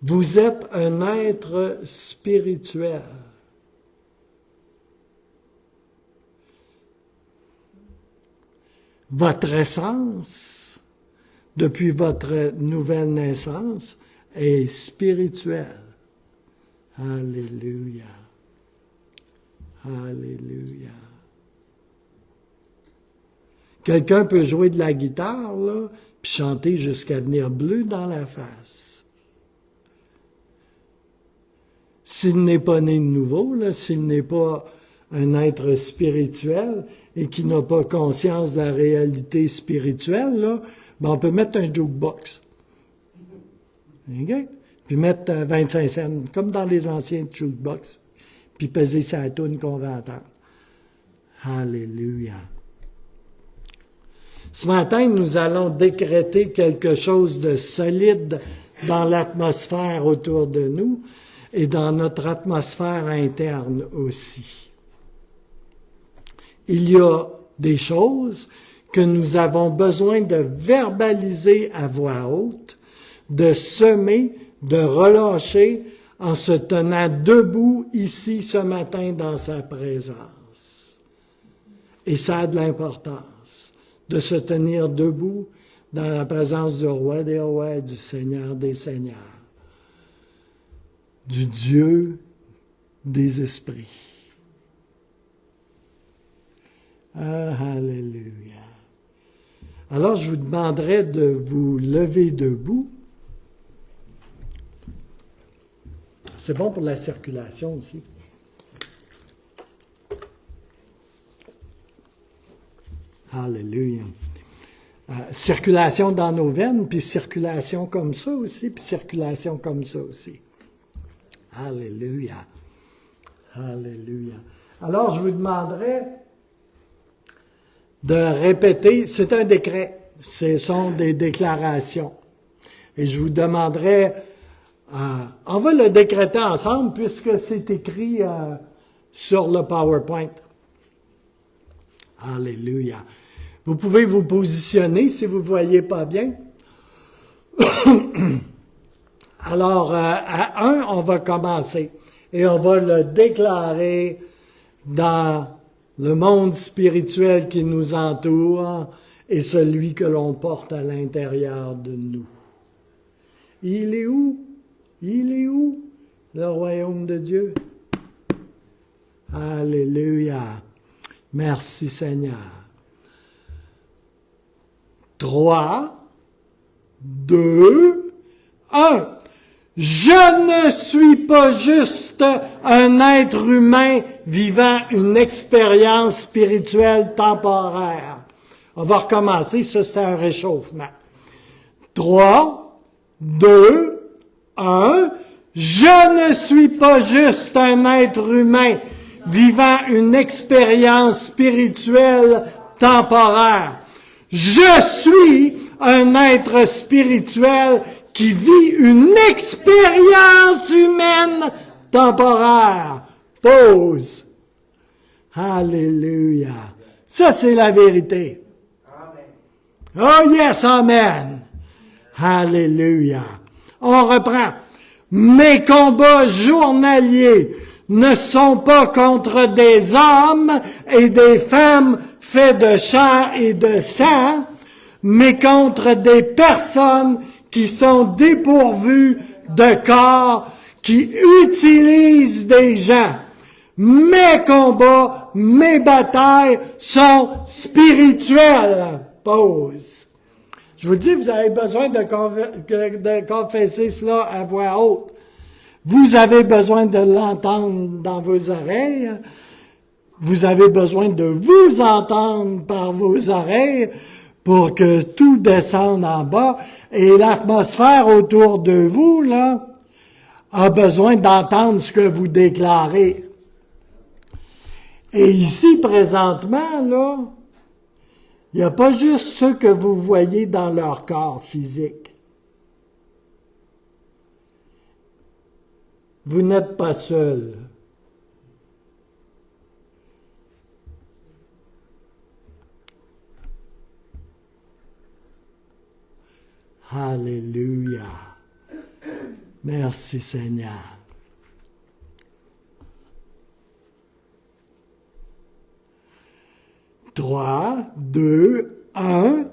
Vous êtes un être spirituel. Votre essence, depuis votre nouvelle naissance, est spirituelle. Alléluia. Alléluia. Quelqu'un peut jouer de la guitare, là, puis chanter jusqu'à venir bleu dans la face. S'il n'est pas né de nouveau, là, s'il n'est pas un être spirituel et qui n'a pas conscience de la réalité spirituelle, là, ben on peut mettre un jukebox. Okay? Puis mettre 25 cents, comme dans les anciens jukebox, puis peser sa toune qu'on va entendre. Alléluia. Ce matin, nous allons décréter quelque chose de solide dans l'atmosphère autour de nous et dans notre atmosphère interne aussi. Il y a des choses que nous avons besoin de verbaliser à voix haute, de semer, de relâcher en se tenant debout ici ce matin dans sa présence. Et ça a de l'importance de se tenir debout dans la présence du roi des rois, du Seigneur des seigneurs, du Dieu des esprits. Ah, alléluia. Alors, je vous demanderai de vous lever debout. C'est bon pour la circulation aussi. Alléluia. Circulation dans nos veines, puis circulation comme ça aussi, puis circulation comme ça aussi. Alléluia. Alléluia. Alors, je vous demanderai de répéter, c'est un décret, ce sont des déclarations. Et je vous demanderai, on va le décréter ensemble puisque c'est écrit sur le PowerPoint. Alléluia. Vous pouvez vous positionner si vous ne voyez pas bien. Alors, à 1, on va commencer et on va le déclarer dans le monde spirituel qui nous entoure et celui que l'on porte à l'intérieur de nous. Il est où? Il est où? Le royaume de Dieu. Alléluia. Merci Seigneur. 3, 2, 1. Je ne suis pas juste un être humain vivant une expérience spirituelle temporaire. On va recommencer, ça c'est un réchauffement. 3, 2, 1. Je ne suis pas juste un être humain vivant une expérience spirituelle temporaire. Je suis un être spirituel qui vit une expérience humaine temporaire. Pause. Alléluia. Ça, c'est la vérité. Oh yes, amen. Alléluia. On reprend. Mes combats journaliers ne sont pas contre des hommes et des femmes faits de chair et de sang, mais contre des personnes qui sont dépourvues de corps, qui utilisent des gens. Mes combats, mes batailles sont spirituelles. Pause. Je vous le dis, vous avez besoin de confesser cela à voix haute. Vous avez besoin de l'entendre dans vos oreilles. Vous avez besoin de vous entendre par vos oreilles pour que tout descende en bas. Et l'atmosphère autour de vous, là, a besoin d'entendre ce que vous déclarez. Et ici, présentement, là, il n'y a pas juste ceux que vous voyez dans leur corps physique. Vous n'êtes pas seul. Alléluia. Merci Seigneur. Trois, deux, un.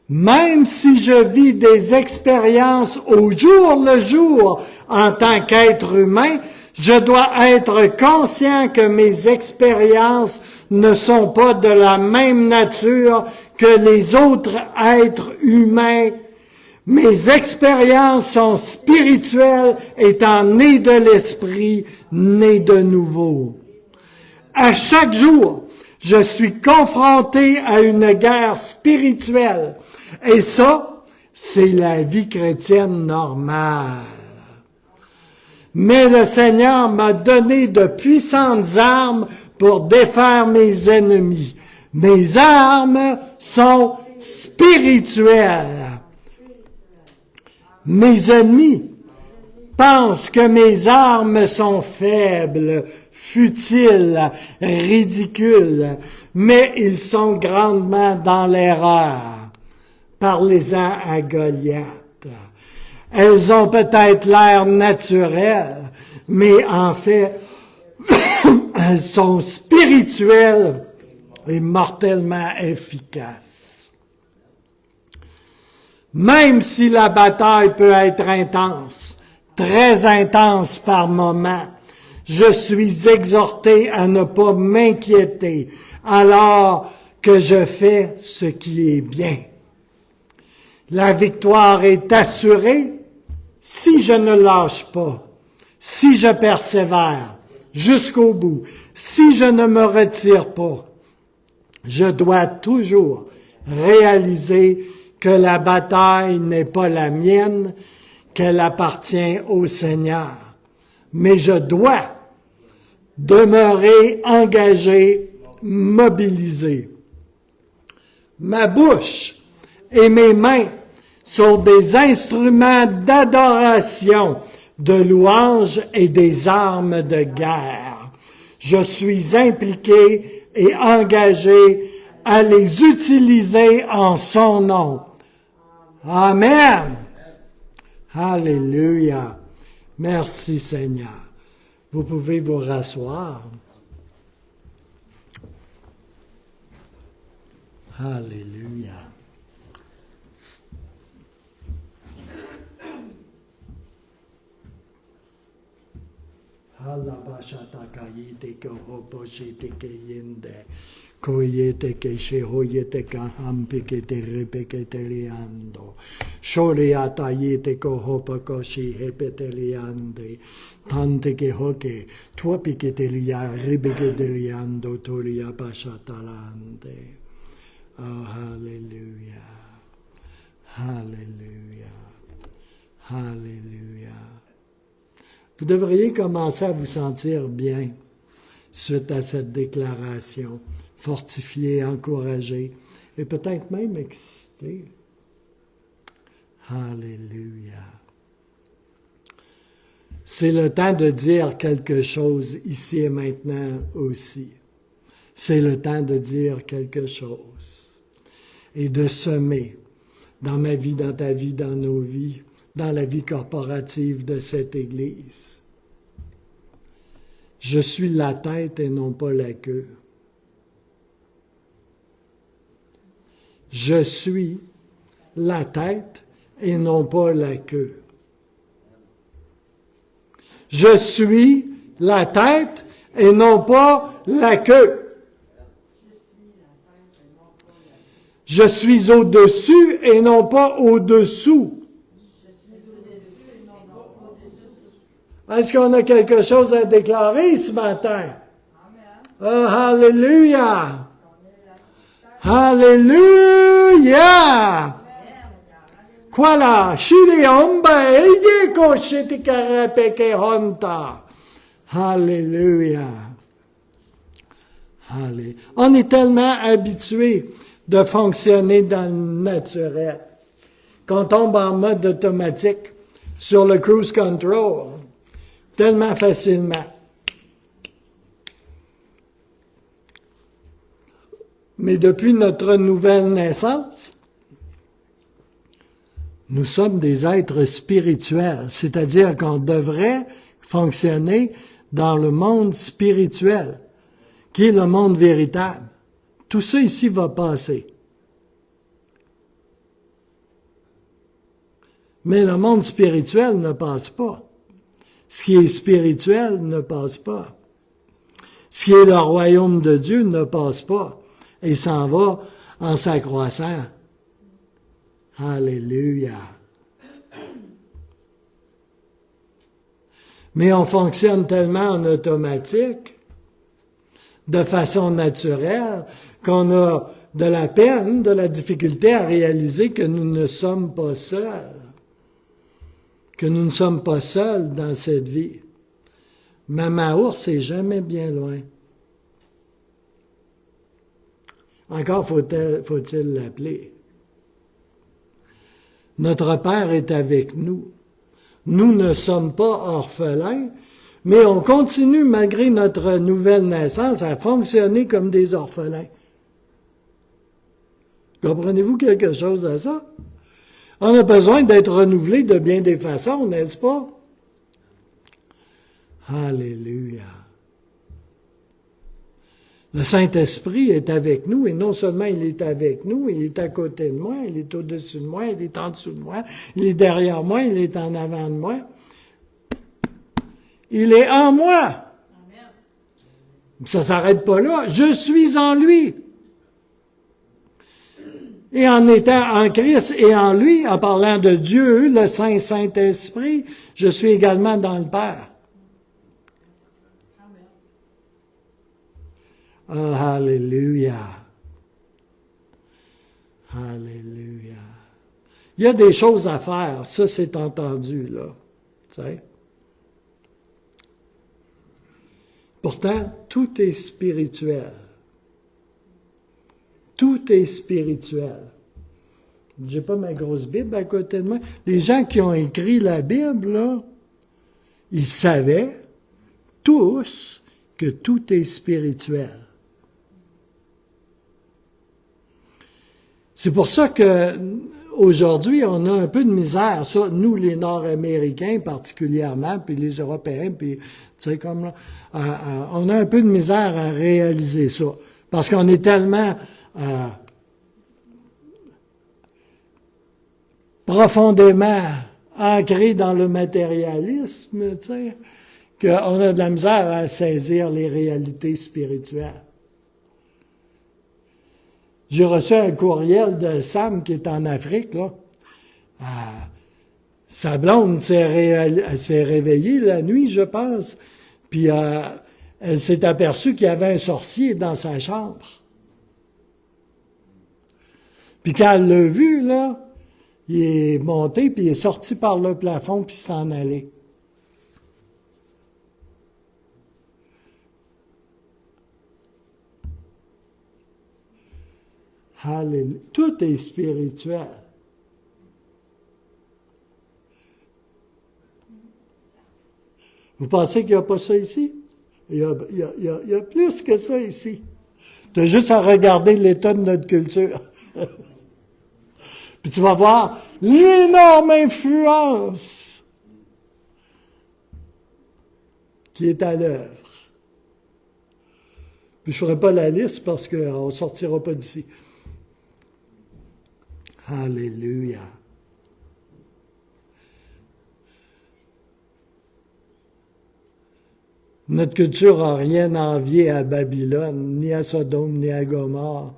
Même si je vis des expériences au jour le jour en tant qu'être humain, je dois être conscient que mes expériences ne sont pas de la même nature que les autres êtres humains. Mes expériences sont spirituelles, étant nées de l'esprit, nées de nouveau. À chaque jour, je suis confronté à une guerre spirituelle. Et ça, c'est la vie chrétienne normale. Mais le Seigneur m'a donné de puissantes armes pour défaire mes ennemis. Mes armes sont spirituelles. Mes ennemis pensent que mes armes sont faibles, futiles, ridicules, mais ils sont grandement dans l'erreur. Parlez-en à Goliath. Elles ont peut-être l'air naturelles, mais en fait, elles sont spirituelles et mortellement efficaces. Même si la bataille peut être intense, très intense par moments, je suis exhorté à ne pas m'inquiéter alors que je fais ce qui est bien. La victoire est assurée si je ne lâche pas, si je persévère jusqu'au bout, si je ne me retire pas. Je dois toujours réaliser que la bataille n'est pas la mienne, qu'elle appartient au Seigneur. Mais je dois demeurer engagé, mobilisé. Ma bouche et mes mains sont des instruments d'adoration, de louange et des armes de guerre. Je suis impliqué et engagé à les utiliser en son nom. Amen. Alléluia. Merci Seigneur. Vous pouvez vous rasseoir. Alléluia. Halabashatakayite kohoboshite keyende. Koyete ke shehoyete kahampi ke terepe ke teriando. Shoreatayete kohopa koshi hepeteliande. Tante ke hoke. Tuapi ke teria ribe ke teriando toria bashatalande. Oh, hallelujah. Hallelujah. Hallelujah. Vous devriez commencer à vous sentir bien. suite à cette déclaration, fortifié, encouragé et peut-être même excité. Alléluia. C'est le temps de dire quelque chose ici et maintenant aussi. C'est le temps de dire quelque chose et de semer dans ma vie, dans ta vie, dans nos vies, dans la vie corporative de cette Église. Je suis la tête et non pas la queue. Je suis la tête et non pas la queue. Je suis la tête et non pas la queue. Je suis au-dessus et non pas au-dessous. Est-ce qu'on a quelque chose à déclarer ce matin? Oh, Alléluia! Alléluia! Voilà, Alléluia. Alléluia. On est tellement habitué de fonctionner dans le naturel qu'on tombe en mode automatique sur le cruise control tellement facilement. Mais depuis notre nouvelle naissance, nous sommes des êtres spirituels, c'est-à-dire qu'on devrait fonctionner dans le monde spirituel, qui est le monde véritable. Tout ça ici va passer. Mais le monde spirituel ne passe pas. Ce qui est spirituel ne passe pas. Ce qui est le royaume de Dieu ne passe pas. Et s'en va en s'accroissant. Alléluia. Mais on fonctionne tellement en automatique, de façon naturelle, qu'on a de la peine, de la difficulté à réaliser que nous ne sommes pas seuls. Que nous ne sommes pas seuls dans cette vie. Maman ours est jamais bien loin. Encore faut-il l'appeler. Notre Père est avec nous. Nous ne sommes pas orphelins, mais on continue, malgré notre nouvelle naissance, à fonctionner comme des orphelins. Comprenez-vous quelque chose à ça? On a besoin d'être renouvelé de bien des façons, n'est-ce pas? Alléluia. Le Saint-Esprit est avec nous, et non seulement il est avec nous, il est à côté de moi, il est au-dessus de moi, il est en dessous de moi, il est derrière moi, il est en avant de moi. Il est en moi. Amen. Ça ne s'arrête pas là. Je suis en lui. Et en étant en Christ et en lui, en parlant de Dieu, le Saint-Esprit, je suis également dans le Père. Oh, Alléluia. Alléluia. Il y a des choses à faire, ça c'est entendu, là. Tu sais? Pourtant, tout est spirituel. Tout est spirituel. J'ai pas ma grosse Bible à côté de moi. Les gens qui ont écrit la Bible, là, ils savaient tous que tout est spirituel. C'est pour ça que aujourd'hui, on a un peu de misère, ça, nous les Nord-Américains particulièrement, puis les Européens, puis tu sais comme là, on a un peu de misère à réaliser ça, parce qu'on est tellement profondément ancré dans le matérialisme, tu sais, qu'on a de la misère à saisir les réalités spirituelles. J'ai reçu un courriel de Sam qui est en Afrique, là. Sa blonde s'est réveillée la nuit, je pense, puis elle s'est aperçue qu'il y avait un sorcier dans sa chambre. Puis quand elle l'a vu, là, il est monté, puis il est sorti par le plafond, puis s'en allé. Alléluia. Tout est spirituel. Vous pensez qu'il n'y a pas ça ici? Il y a plus que ça ici. Tu as juste à regarder l'état de notre culture. Puis tu vas voir l'énorme influence qui est à l'œuvre. Puis je ne ferai pas la liste parce qu'on ne sortira pas d'ici. Alléluia. Notre culture n'a rien à envier à Babylone, ni à Sodome, ni à Gomorrhe.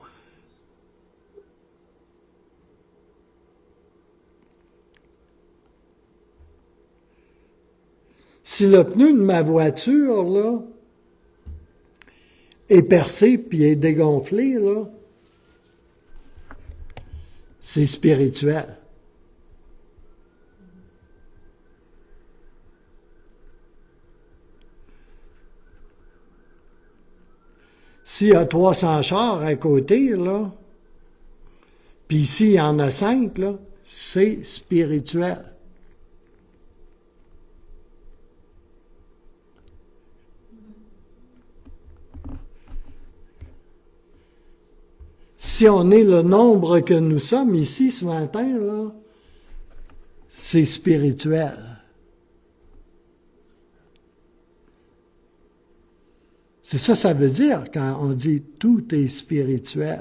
Si le pneu de ma voiture, là, est percé puis est dégonflé, là, c'est spirituel. S'il y a 300 chars à côté, là, puis ici, il y en a 5, là, c'est spirituel. Si on est le nombre que nous sommes ici ce matin, là, c'est spirituel. C'est ça, ça veut dire quand on dit tout est spirituel.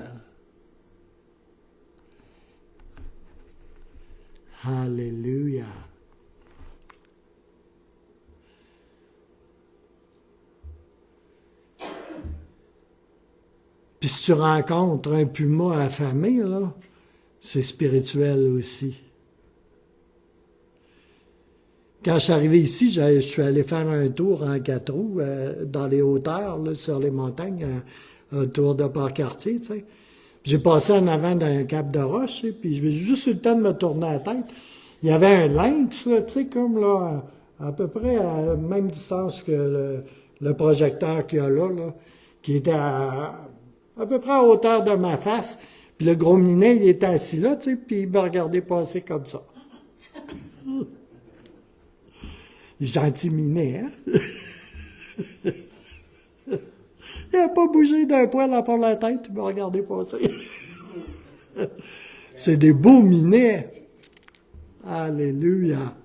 Alléluia. Puis si tu rencontres un puma affamé, là, c'est spirituel aussi. Quand je suis arrivé ici, je suis allé faire un tour en 4 roues dans les hauteurs, là, sur les montagnes, un tour de Port-Cartier, tu sais. J'ai passé en avant d'un cap de roche, puis j'ai juste eu le temps de me tourner la tête. Il y avait un lynx, là, tu sais, comme là, à peu près à la même distance que le projecteur qu'il y a là, qui était à peu près à hauteur de ma face. Puis le gros minet, il était assis là, tu sais, puis il me regardait passer comme ça. Gentil minet, hein? Il n'a pas bougé d'un poil à part la tête, il m'a regardé passer. C'est des beaux minets. Alléluia.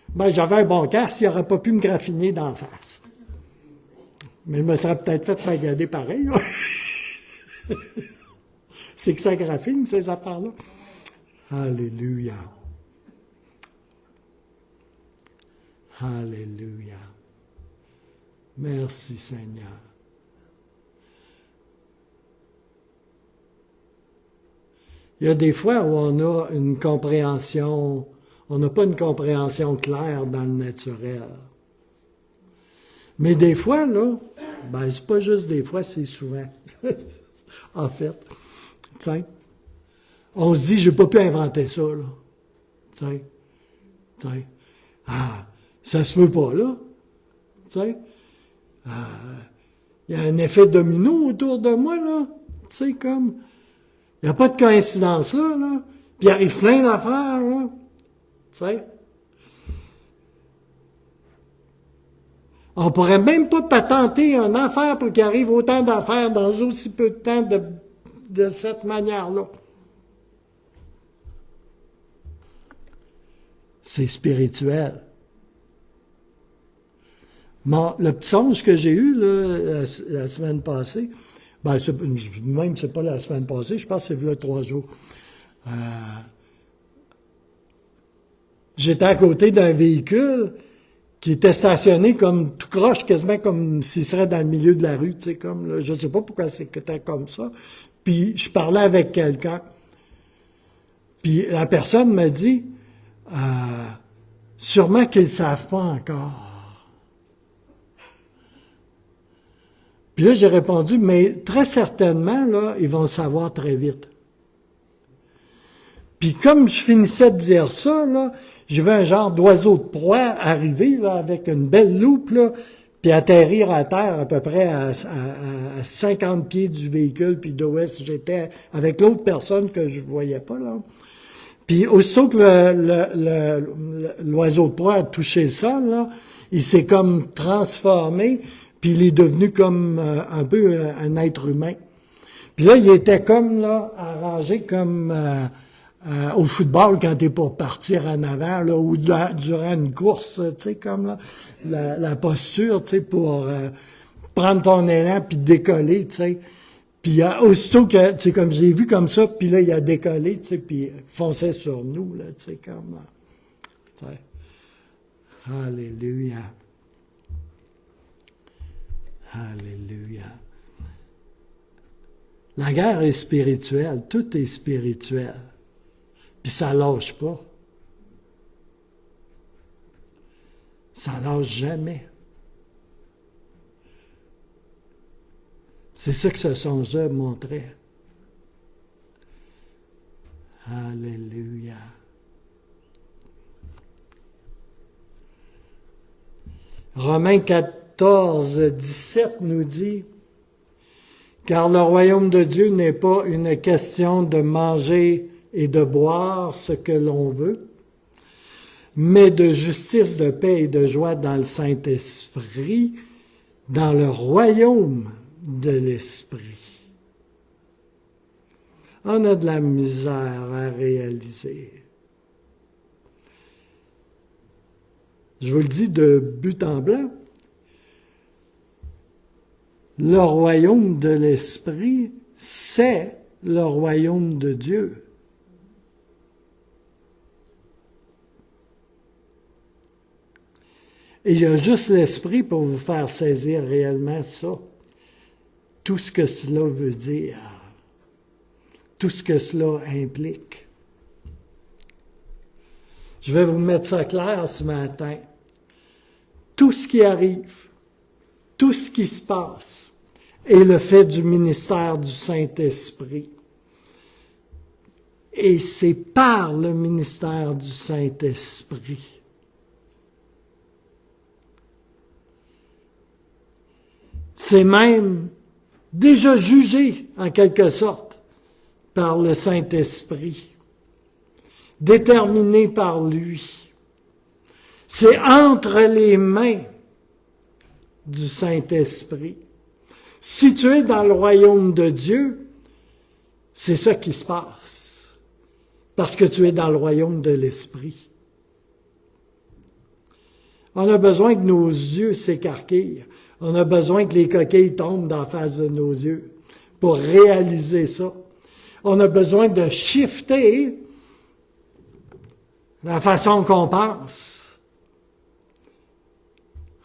Ben, j'avais un bon casque, il n'aurait pas pu me graffiner d'en face. Mais il me serait peut-être fait maganer pareil. C'est que ça graffine, ces affaires-là. Alléluia. Alléluia. Merci Seigneur. Il y a des fois où on a une compréhension, on n'a pas une compréhension claire dans le naturel. Mais des fois, là, ben c'est pas juste des fois, c'est souvent. En fait, tiens, on se dit, j'ai pas pu inventer ça, là. Tiens, ça se peut pas, là. Tu sais, il y a un effet domino autour de moi, là. Tu sais, comme, il n'y a pas de coïncidence là, là. Puis il arrive plein d'affaires, là. Tu sais. On pourrait même pas patenter une affaire pour qu'il arrive autant d'affaires dans aussi peu de temps de cette manière-là. C'est spirituel. Le petit songe que j'ai eu là, la semaine passée, ben même c'est pas la semaine passée, je pense que c'est là 3 jours. J'étais à côté d'un véhicule qui était stationné comme tout croche, quasiment comme s'il serait dans le milieu de la rue, tu sais, comme là, je sais pas pourquoi c'était comme ça. Puis je parlais avec quelqu'un. Puis la personne m'a dit, sûrement qu'ils ne savent pas encore. Puis là, j'ai répondu, mais très certainement, là, ils vont le savoir très vite. Puis comme je finissais de dire ça, là, j'ai vu un genre d'oiseau de proie arriver là, avec une belle loupe, là, puis atterrir à terre à peu près à 50 pieds du véhicule, puis de l'ouest, j'étais avec l'autre personne que je voyais pas, là. Puis aussitôt que l'oiseau de proie a touché le sol, là, il s'est comme transformé, puis il est devenu comme un peu un être humain. Puis là, il était comme là, arrangé comme au football quand t'es pour partir en avant, là, ou durant une course, tu sais, comme là, la posture, tu sais, pour prendre ton élan puis décoller, tu sais. Puis aussitôt que, tu sais, comme je l'ai vu comme ça, puis là, il a décollé, tu sais, puis fonçait sur nous, là, tu sais, comme, tu sais. Alléluia. Alléluia. La guerre est spirituelle, tout est spirituel. Puis ça lâche pas. Ça lâche jamais. C'est ça que ce songe-là montrait. Alléluia. Romains 14, 17 nous dit, « Car le royaume de Dieu n'est pas une question de manger et de boire ce que l'on veut, mais de justice, de paix et de joie dans le Saint-Esprit, dans le royaume de l'Esprit. » On a de la misère à réaliser. Je vous le dis de but en blanc. Le royaume de l'Esprit, c'est le royaume de Dieu. Et il y a juste l'Esprit pour vous faire saisir réellement ça. Tout ce que cela veut dire. Tout ce que cela implique. Je vais vous mettre ça clair ce matin. Tout ce qui arrive, tout ce qui se passe, est le fait du ministère du Saint-Esprit. Et c'est par le ministère du Saint-Esprit. C'est même déjà jugé, en quelque sorte, par le Saint-Esprit, déterminé par lui. C'est entre les mains du Saint-Esprit. Si tu es dans le royaume de Dieu, c'est ça qui se passe, parce que tu es dans le royaume de l'Esprit. On a besoin que nos yeux s'écarquillent. On a besoin que les coquilles tombent d'en face de nos yeux pour réaliser ça. On a besoin de shifter la façon qu'on pense.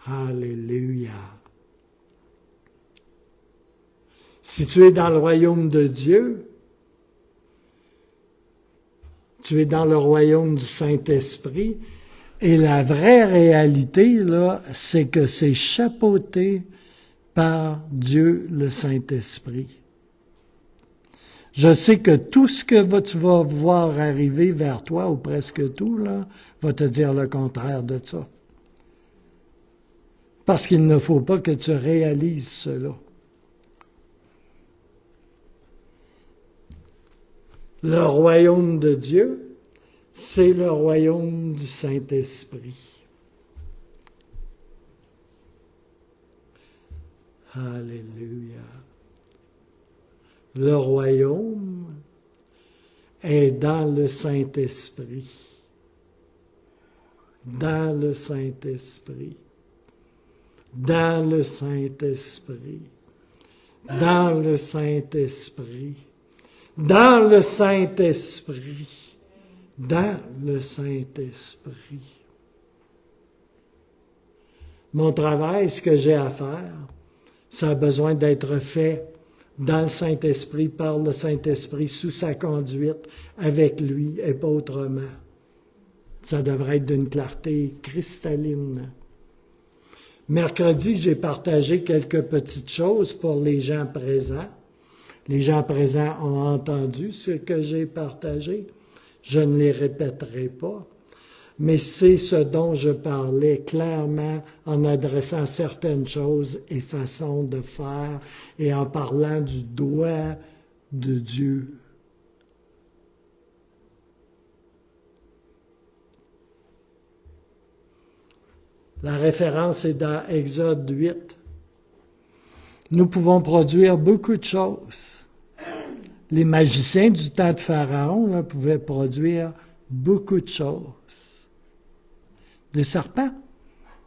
Alléluia. Si tu es dans le royaume de Dieu, tu es dans le royaume du Saint-Esprit, et la vraie réalité, là, c'est que c'est chapeauté par Dieu le Saint-Esprit. Je sais que tout ce que tu vas voir arriver vers toi, ou presque tout, là, va te dire le contraire de ça. Parce qu'il ne faut pas que tu réalises cela. Le royaume de Dieu, c'est le royaume du Saint-Esprit. Alléluia. Le royaume est dans le Saint-Esprit. Dans le Saint-Esprit. Dans le Saint-Esprit. Dans le Saint-Esprit. Dans le Saint-Esprit. Dans le Saint-Esprit. Mon travail, ce que j'ai à faire, ça a besoin d'être fait dans le Saint-Esprit, par le Saint-Esprit, sous sa conduite, avec lui et pas autrement. Ça devrait être d'une clarté cristalline. Mercredi, j'ai partagé quelques petites choses pour les gens présents. Les gens présents ont entendu ce que j'ai partagé. Je ne les répéterai pas. mais c'est ce dont je parlais clairement en adressant certaines choses et façons de faire et en parlant du doigt de Dieu. La référence est dans Exode 8. Nous pouvons produire beaucoup de choses. Les magiciens du temps de Pharaon là, pouvaient produire beaucoup de choses. Des serpents.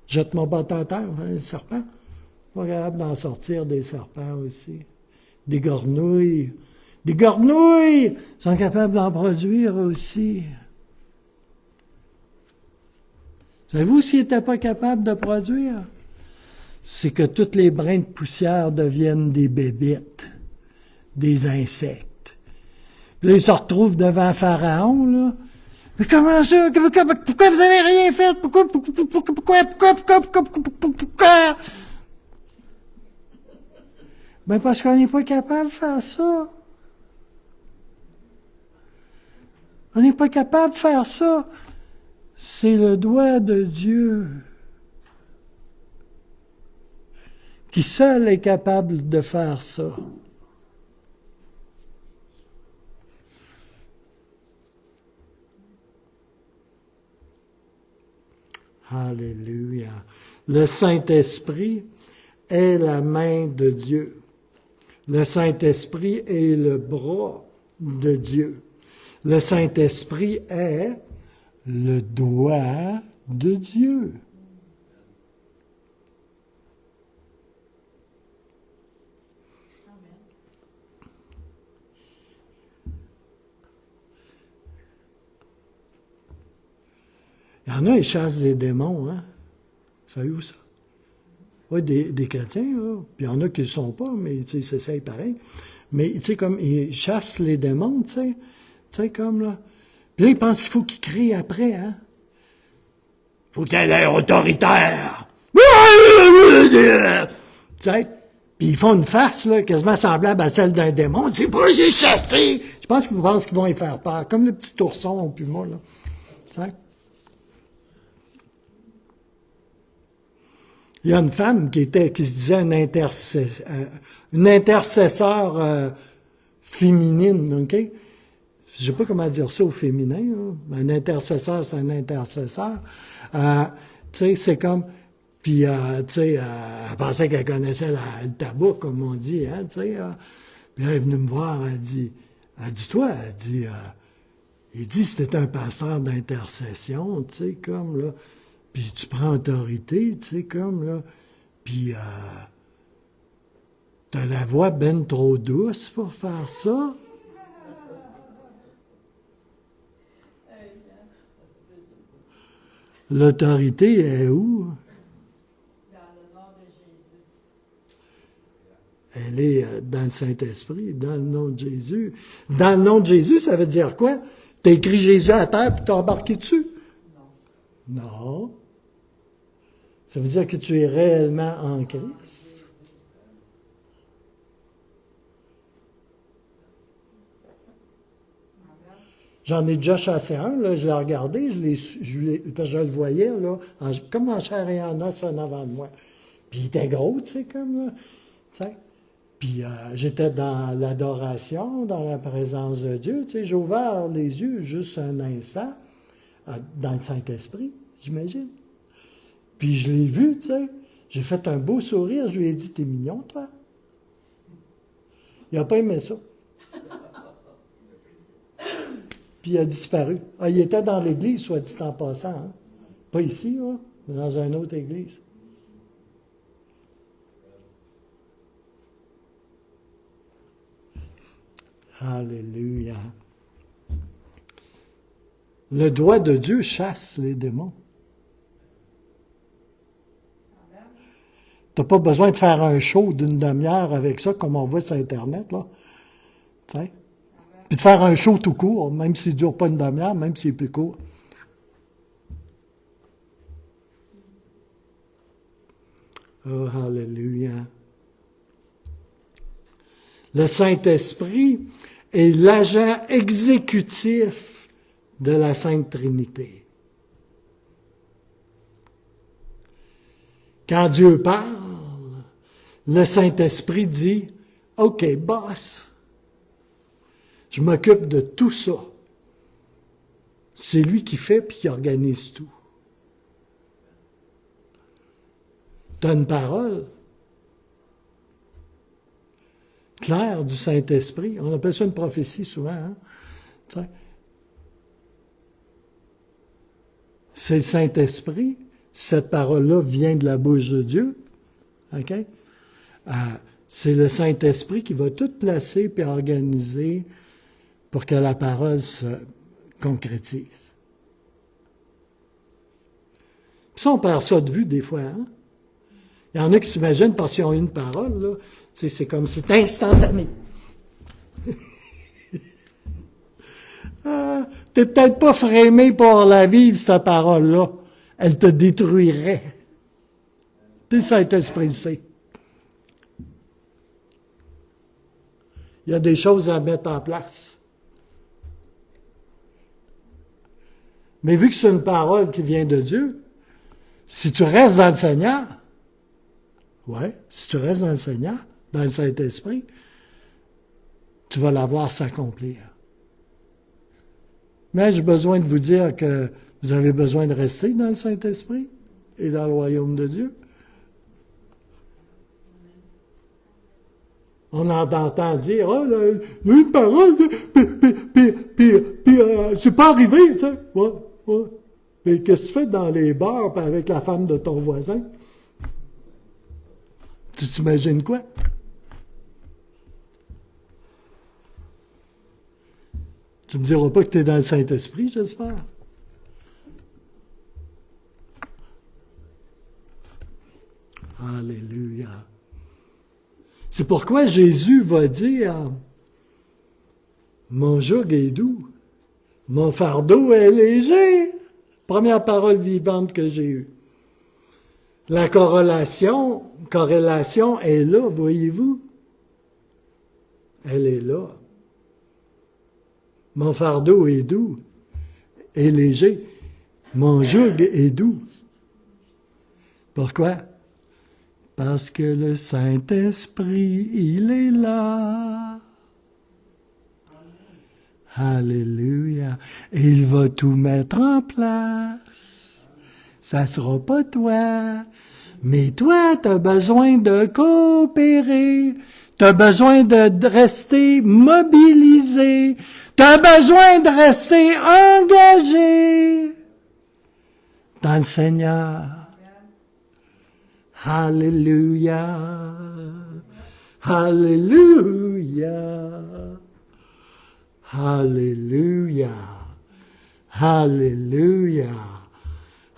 Jette mon bâton à terre, hein, les serpents. Pas capable d'en sortir des serpents aussi. Des grenouilles. Des grenouilles sont capables d'en produire aussi. Savez-vous s'ils n'étaient pas capables de produire? C'est que tous les brins de poussière deviennent des bébites, des insectes. Puis là, ils se retrouvent devant Pharaon, là. Mais comment ça? Pourquoi vous avez rien fait? Pourquoi? Ben parce qu'on n'est pas capable de faire ça. On n'est pas capable de faire ça. C'est le doigt de Dieu qui seul est capable de faire ça. Alléluia. Le Saint-Esprit est la main de Dieu. Le Saint-Esprit est le bras de Dieu. Le Saint-Esprit est le doigt de Dieu. Il y en a, ils chassent des démons, hein? Savez-vous ça? Oui, des chrétiens, là. Puis il y en a qui ne le sont pas, mais ils s'essayent pareil. Mais, tu sais, comme ils chassent les démons, tu sais. Tu sais, comme là. Puis là, ils pensent qu'il faut qu'ils crient après, hein? Il faut qu'il ait l'air autoritaire. Tu sais? Puis ils font une face, là, quasiment semblable à celle d'un démon. C'est pas, j'ai chassé! Je pense qu'ils pensent qu'ils vont y faire peur. Comme le petit ourson au puma, là. Tu sais? Il y a une femme qui se disait une intercesseur féminine, OK? Je sais pas comment dire ça au féminin, là. Un intercesseur, c'est un intercesseur. Tu sais, c'est comme... Puis, tu sais, elle pensait qu'elle connaissait le tabac, comme on dit, hein, tu sais. Puis elle est venue me voir, elle dit, il dit, c'était un pasteur d'intercession, tu sais, comme, là... Puis tu prends autorité, tu sais, comme, là. Puis t'as la voix ben trop douce pour faire ça. L'autorité est où? Dans le nom de Jésus. Elle est dans le Saint-Esprit, dans le nom de Jésus. Dans le nom de Jésus, ça veut dire quoi? T'as écrit Jésus à terre puis t'as embarqué dessus? Non. Non. Ça veut dire que tu es réellement en Christ. J'en ai déjà chassé un, là, je l'ai regardé, parce que je le voyais, là, comme en chair et en os en avant de moi. Puis il était gros, tu sais, comme, là, tu sais. Puis j'étais dans l'adoration, dans la présence de Dieu, tu sais, j'ai ouvert les yeux juste un instant, dans le Saint-Esprit, j'imagine. Puis je l'ai vu, tu sais. J'ai fait un beau sourire, je lui ai dit, t'es mignon, toi. Il n'a pas aimé ça. Puis il a disparu. Ah, il était dans l'église, soit dit en passant. Hein? Pas ici, là, mais dans une autre église. Alléluia. Le doigt de Dieu chasse les démons. Tu n'as pas besoin de faire un show d'une demi-heure avec ça, comme on voit sur Internet, là. Tu sais? Puis de faire un show tout court, même s'il ne dure pas une demi-heure, même s'il est plus court. Oh, alléluia. Le Saint-Esprit est l'agent exécutif de la Sainte Trinité. Quand Dieu parle, le Saint-Esprit dit, « OK, boss, je m'occupe de tout ça. » C'est lui qui fait puis qui organise tout. Tu as une parole claire du Saint-Esprit. On appelle ça une prophétie souvent. Hein? C'est le Saint-Esprit. Cette parole-là vient de la bouche de Dieu. OK? C'est le Saint-Esprit qui va tout placer puis organiser pour que la parole se concrétise. Puis ça, on perd ça de vue des fois. Hein? Il y en a qui s'imaginent parce qu'ils ont une parole, là, c'est comme si c'est instantané. T'es peut-être pas frémé pour la vivre, cette parole-là. Elle te détruirait. Puis le Saint-Esprit sait. Il y a des choses à mettre en place. Mais vu que c'est une parole qui vient de Dieu, si tu restes dans le Seigneur, si tu restes dans le Seigneur, dans le Saint-Esprit, tu vas la voir s'accomplir. Mais j'ai besoin de vous dire que vous avez besoin de rester dans le Saint-Esprit et dans le royaume de Dieu. On entend dire, oh, là, il y a une parole, puis c'est pas arrivé, tu sais. Ouais. Mais qu'est-ce que tu fais dans les bars avec la femme de ton voisin? Tu t'imagines quoi? Tu me diras pas que tu es dans le Saint-Esprit, j'espère. Alléluia. C'est pourquoi Jésus va dire, mon joug est doux, mon fardeau est léger. Première parole vivante que j'ai eue. La corrélation est là, voyez-vous? Elle est là. Mon fardeau est doux, est léger. Mon joug est doux. Pourquoi? Parce que le Saint-Esprit, il est là. Alléluia. Et il va tout mettre en place. Ça ne sera pas toi. Mais toi, tu as besoin de coopérer. Tu as besoin de rester mobilisé. Tu as besoin de rester engagé dans le Seigneur. Alléluia. Alléluia. Alléluia. Alléluia.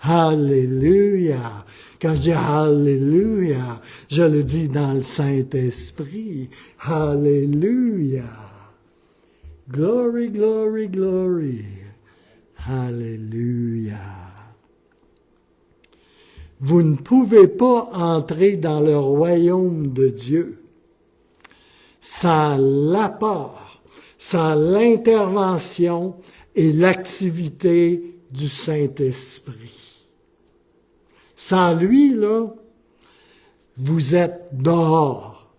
Alléluia. Quand je dis Alléluia, je le dis dans le Saint-Esprit. Alléluia. Glory, glory, glory. Alléluia. Vous ne pouvez pas entrer dans le royaume de Dieu sans l'apport, sans l'intervention et l'activité du Saint-Esprit. Sans lui, là, vous êtes dehors.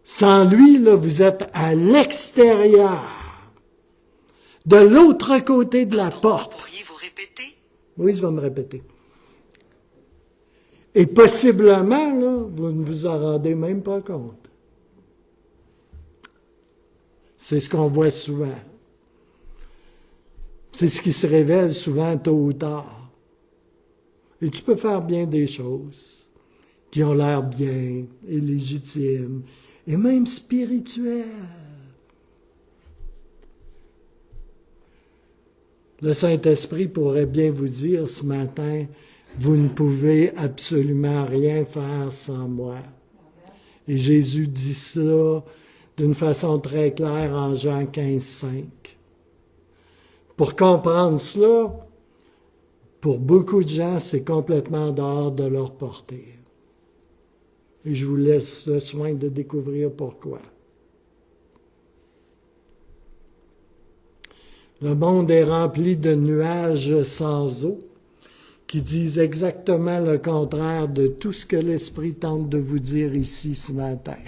Sans lui, là, vous êtes à l'extérieur, de l'autre côté de la porte. Pourriez-vous répéter? Oui, je vais me répéter. Et possiblement, là, vous ne vous en rendez même pas compte. C'est ce qu'on voit souvent. C'est ce qui se révèle souvent tôt ou tard. Et tu peux faire bien des choses qui ont l'air bien et légitimes et même spirituelles. Le Saint-Esprit pourrait bien vous dire ce matin, vous ne pouvez absolument rien faire sans moi. Et Jésus dit ça d'une façon très claire en Jean 15, 5. Pour comprendre cela, pour beaucoup de gens, c'est complètement dehors de leur portée. Et je vous laisse le soin de découvrir pourquoi. Le monde est rempli de nuages sans eau qui disent exactement le contraire de tout ce que l'Esprit tente de vous dire ici ce matin.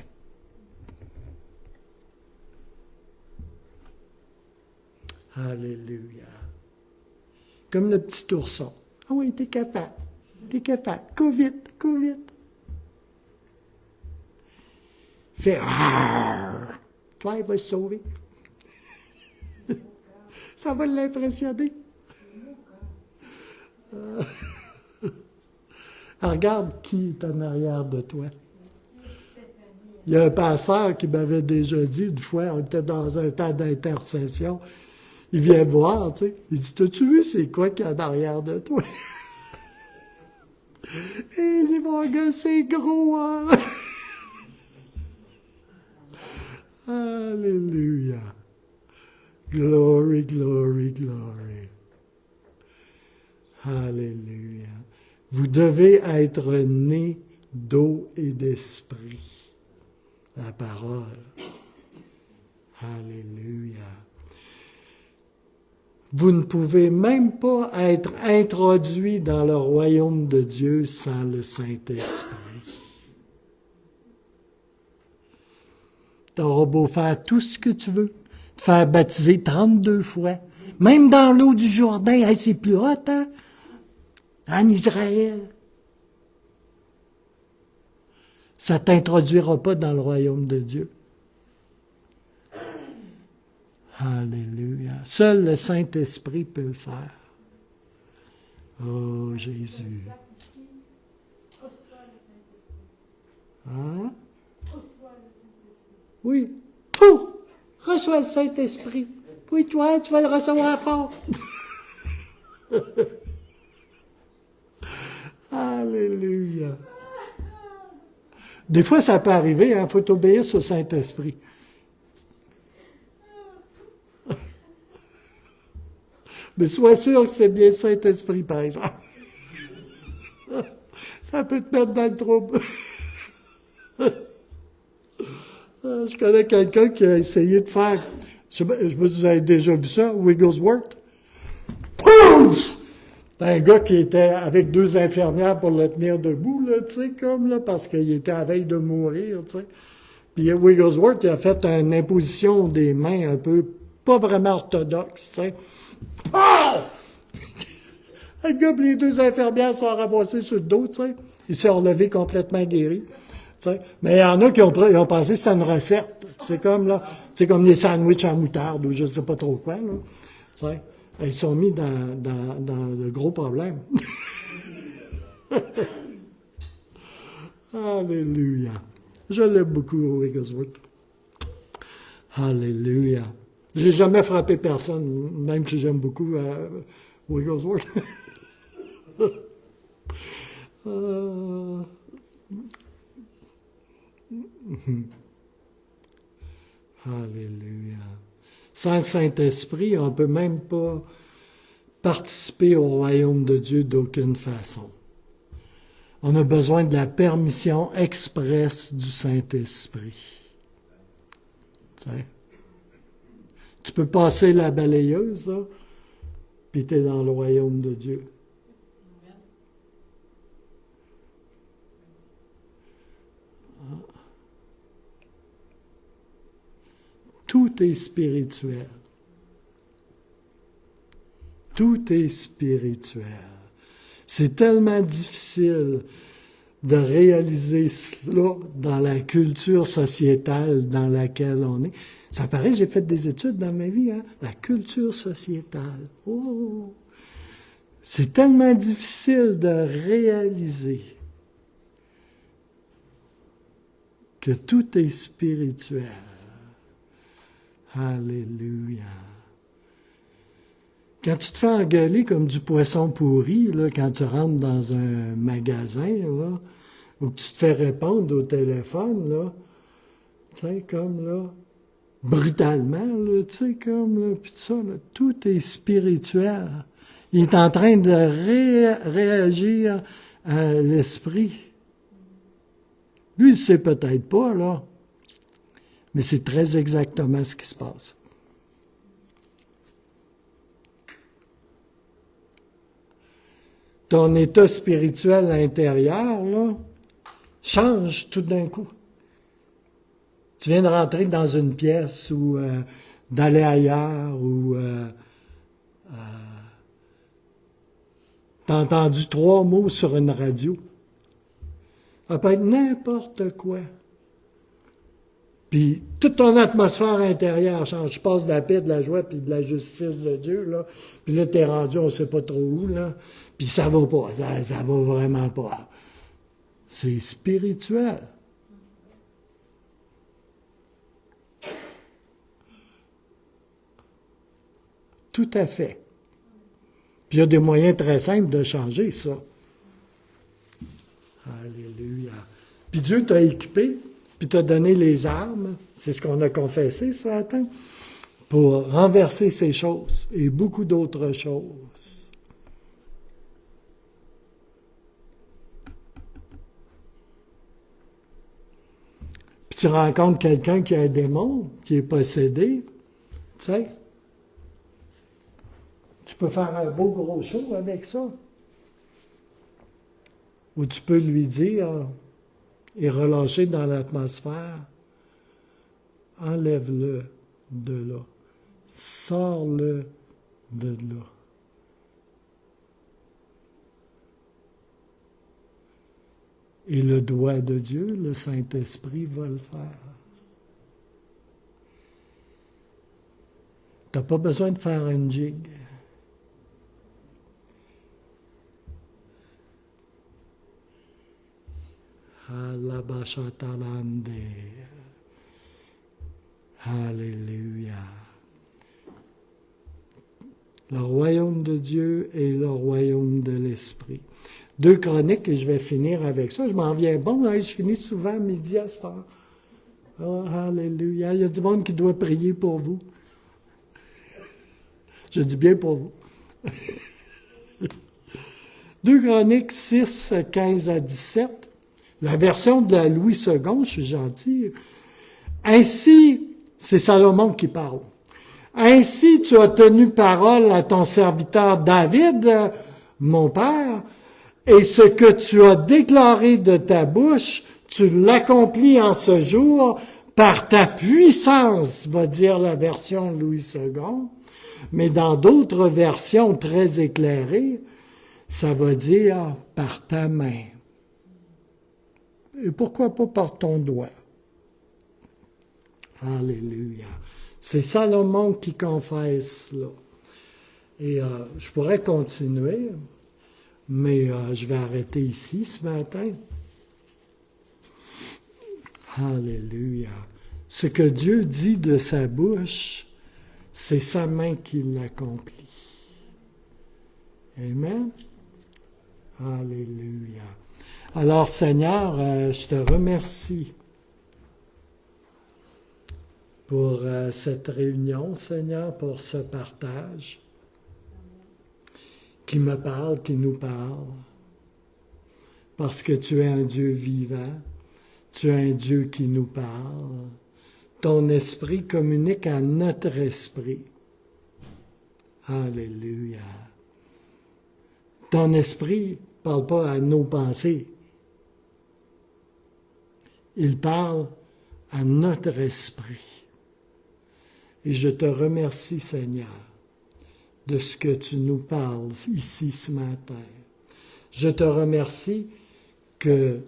Alléluia. Comme le petit ourson. Ah oui, t'es capable. T'es capable. Cours vite, cours vite. Fais rarrr. Toi, il va se sauver. Ça va l'impressionner. Regarde qui est en arrière de toi. Il y a un pasteur qui m'avait déjà dit une fois, on était dans un temps d'intercession, il vient me voir, tu sais, il dit, t'as-tu vu c'est quoi qu'il y a en arrière de toi? Et il dit, mon gars, c'est gros, hein? Alléluia. Glory, glory, glory. Alléluia. Vous devez être nés d'eau et d'esprit. La parole. Alléluia. Vous ne pouvez même pas être introduit dans le royaume de Dieu sans le Saint-Esprit. Tu auras beau faire tout ce que tu veux, te faire baptiser 32 fois, même dans l'eau du Jourdain, hey, c'est plus hot, hein? En Israël. Ça ne t'introduira pas dans le royaume de Dieu. Alléluia. Seul le Saint-Esprit peut le faire. Oh, Jésus. Hein? Oui. Pouf! Reçois le Saint-Esprit. Puis toi, tu vas le recevoir fort. Alléluia. Des fois, ça peut arriver, il faut obéir au Saint-Esprit. Mais sois sûr que c'est bien le Saint-Esprit, par exemple. Ça peut te mettre dans le trouble. Je connais quelqu'un qui a essayé de faire, je ne sais pas si vous avez déjà vu ça, Wigglesworth. Pouf! C'est un gars qui était avec 2 infirmières pour le tenir debout, là, tu sais, comme là, parce qu'il était à veille de mourir, tu sais. Puis Wigglesworth, il a fait une imposition des mains un peu, pas vraiment orthodoxe, tu sais. Ah! Le gars, puis les 2 infirmières sont ramassées sur le dos, tu sais. Il s'est relevé complètement guéri. T'sais. Mais il y en a qui ont pensé que c'était une recette. C'est comme là, c'est comme les sandwichs en moutarde ou je ne sais pas trop quoi. Là. T'sais. Ils sont mis dans de gros problèmes. Alléluia. Je l'aime beaucoup, Wigglesworth. Alléluia. J'ai jamais frappé personne, même si j'aime beaucoup Wigglesworth. Alléluia. Sans le Saint-Esprit, on ne peut même pas participer au royaume de Dieu d'aucune façon. On a besoin de la permission expresse du Saint-Esprit. T'sais. Tu peux passer la balayeuse, là, puis tu es dans le royaume de Dieu. Tout est spirituel. Tout est spirituel. C'est tellement difficile de réaliser cela dans la culture sociétale dans laquelle on est. Ça paraît, j'ai fait des études dans ma vie, hein? La culture sociétale. Oh! C'est tellement difficile de réaliser que tout est spirituel. Alléluia. Quand tu te fais engueuler comme du poisson pourri, là, quand tu rentres dans un magasin, là, ou que tu te fais répondre au téléphone, là, tu sais, comme là, brutalement, là, tu sais, comme là, puis ça, là, tout est spirituel. Il est en train de réagir à l'esprit. Lui, il ne sait peut-être pas, là, mais c'est très exactement ce qui se passe. ton état spirituel intérieur, là, change tout d'un coup. Tu viens de rentrer dans une pièce ou d'aller ailleurs ou t'as entendu 3 mots sur une radio. Ça peut être n'importe quoi. Puis toute ton atmosphère intérieure change. Tu passes de la paix, de la joie, puis de la justice de Dieu, là. Puis là, t'es rendu, on ne sait pas trop où, là. Puis ça va pas, ça va vraiment pas. C'est spirituel. Tout à fait. Puis il y a des moyens très simples de changer ça. Alléluia. Puis Dieu t'a équipé, puis t'a donné les armes, c'est ce qu'on a confessé ce matin, pour renverser ces choses et beaucoup d'autres choses. Puis tu rencontres quelqu'un qui a un démon, qui est possédé, tu sais, tu peux faire un beau gros show avec ça. Ou tu peux lui dire et relâcher dans l'atmosphère, enlève-le de là, sors-le de là. Et le doigt de Dieu, le Saint-Esprit, va le faire. Tu n'as pas besoin de faire une jig. Alléluia. Le royaume de Dieu et le royaume de l'Esprit. 2 Chroniques, et je vais finir avec ça. Je m'en viens bon, hein, je finis souvent à midi à cette heure. Oh, alléluia. Il y a du monde qui doit prier pour vous. Je dis bien pour vous. 2 Chroniques 6, 15 à 17. La version de la Louis II, je suis gentil. Ainsi, c'est Salomon qui parle. Ainsi, tu as tenu parole à ton serviteur David, mon père, et ce que tu as déclaré de ta bouche, tu l'accomplis en ce jour par ta puissance, va dire la version Louis II. Mais dans d'autres versions très éclairées, ça va dire par ta main. Et pourquoi pas par ton doigt? Alléluia. C'est Salomon qui confesse là. Et je pourrais continuer, mais je vais arrêter ici ce matin. Alléluia. Ce que Dieu dit de sa bouche, c'est sa main qui l'accomplit. Amen. Alléluia. Alors, Seigneur, je te remercie pour cette réunion, Seigneur, pour ce partage qui me parle, qui nous parle, parce que tu es un Dieu vivant, tu es un Dieu qui nous parle. Ton esprit communique à notre esprit. Alléluia. Ton esprit ne parle pas à nos pensées. Il parle à notre esprit. Et je te remercie, Seigneur, de ce que tu nous parles ici ce matin. Je te remercie que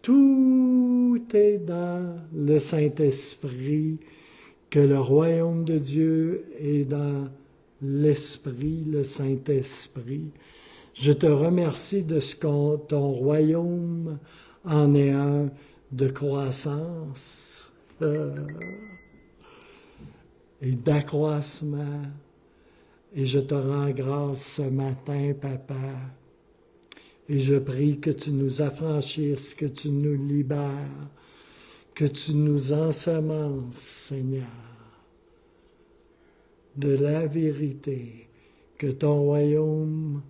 tout est dans le Saint-Esprit, que le royaume de Dieu est dans l'Esprit, le Saint-Esprit. Je te remercie de ce que ton royaume en est un de croissance et d'accroissement. Et je te rends grâce ce matin, Papa. Et je prie que tu nous affranchisses, que tu nous libères, que tu nous ensemences, Seigneur, de la vérité, que ton royaume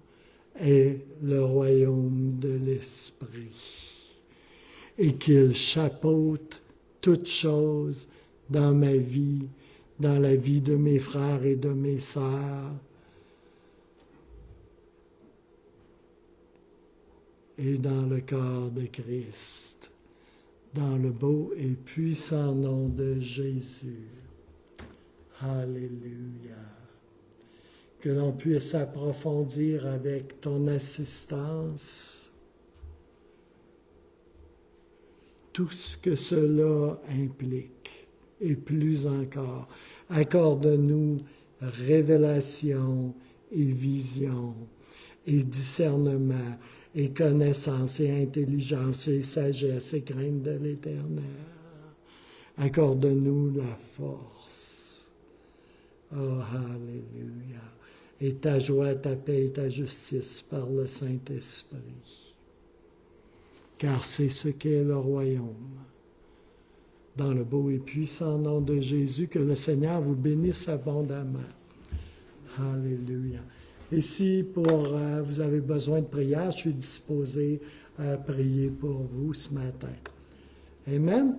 est le royaume de l'Esprit et qu'il chapeaute toutes choses dans ma vie, dans la vie de mes frères et de mes sœurs. et dans le corps de Christ, dans le beau et puissant nom de Jésus. Alléluia. Que l'on puisse approfondir avec ton assistance tout ce que cela implique et plus encore. Accorde-nous révélation et vision et discernement et connaissance et intelligence et sagesse et crainte de l'Éternel. Accorde-nous la force. Oh, alléluia. Et ta joie, ta paix et ta justice par le Saint-Esprit. Car c'est ce qu'est le royaume. Dans le beau et puissant nom de Jésus, que le Seigneur vous bénisse abondamment. Alléluia. Et si vous avez besoin de prière, je suis disposé à prier pour vous ce matin. Amen.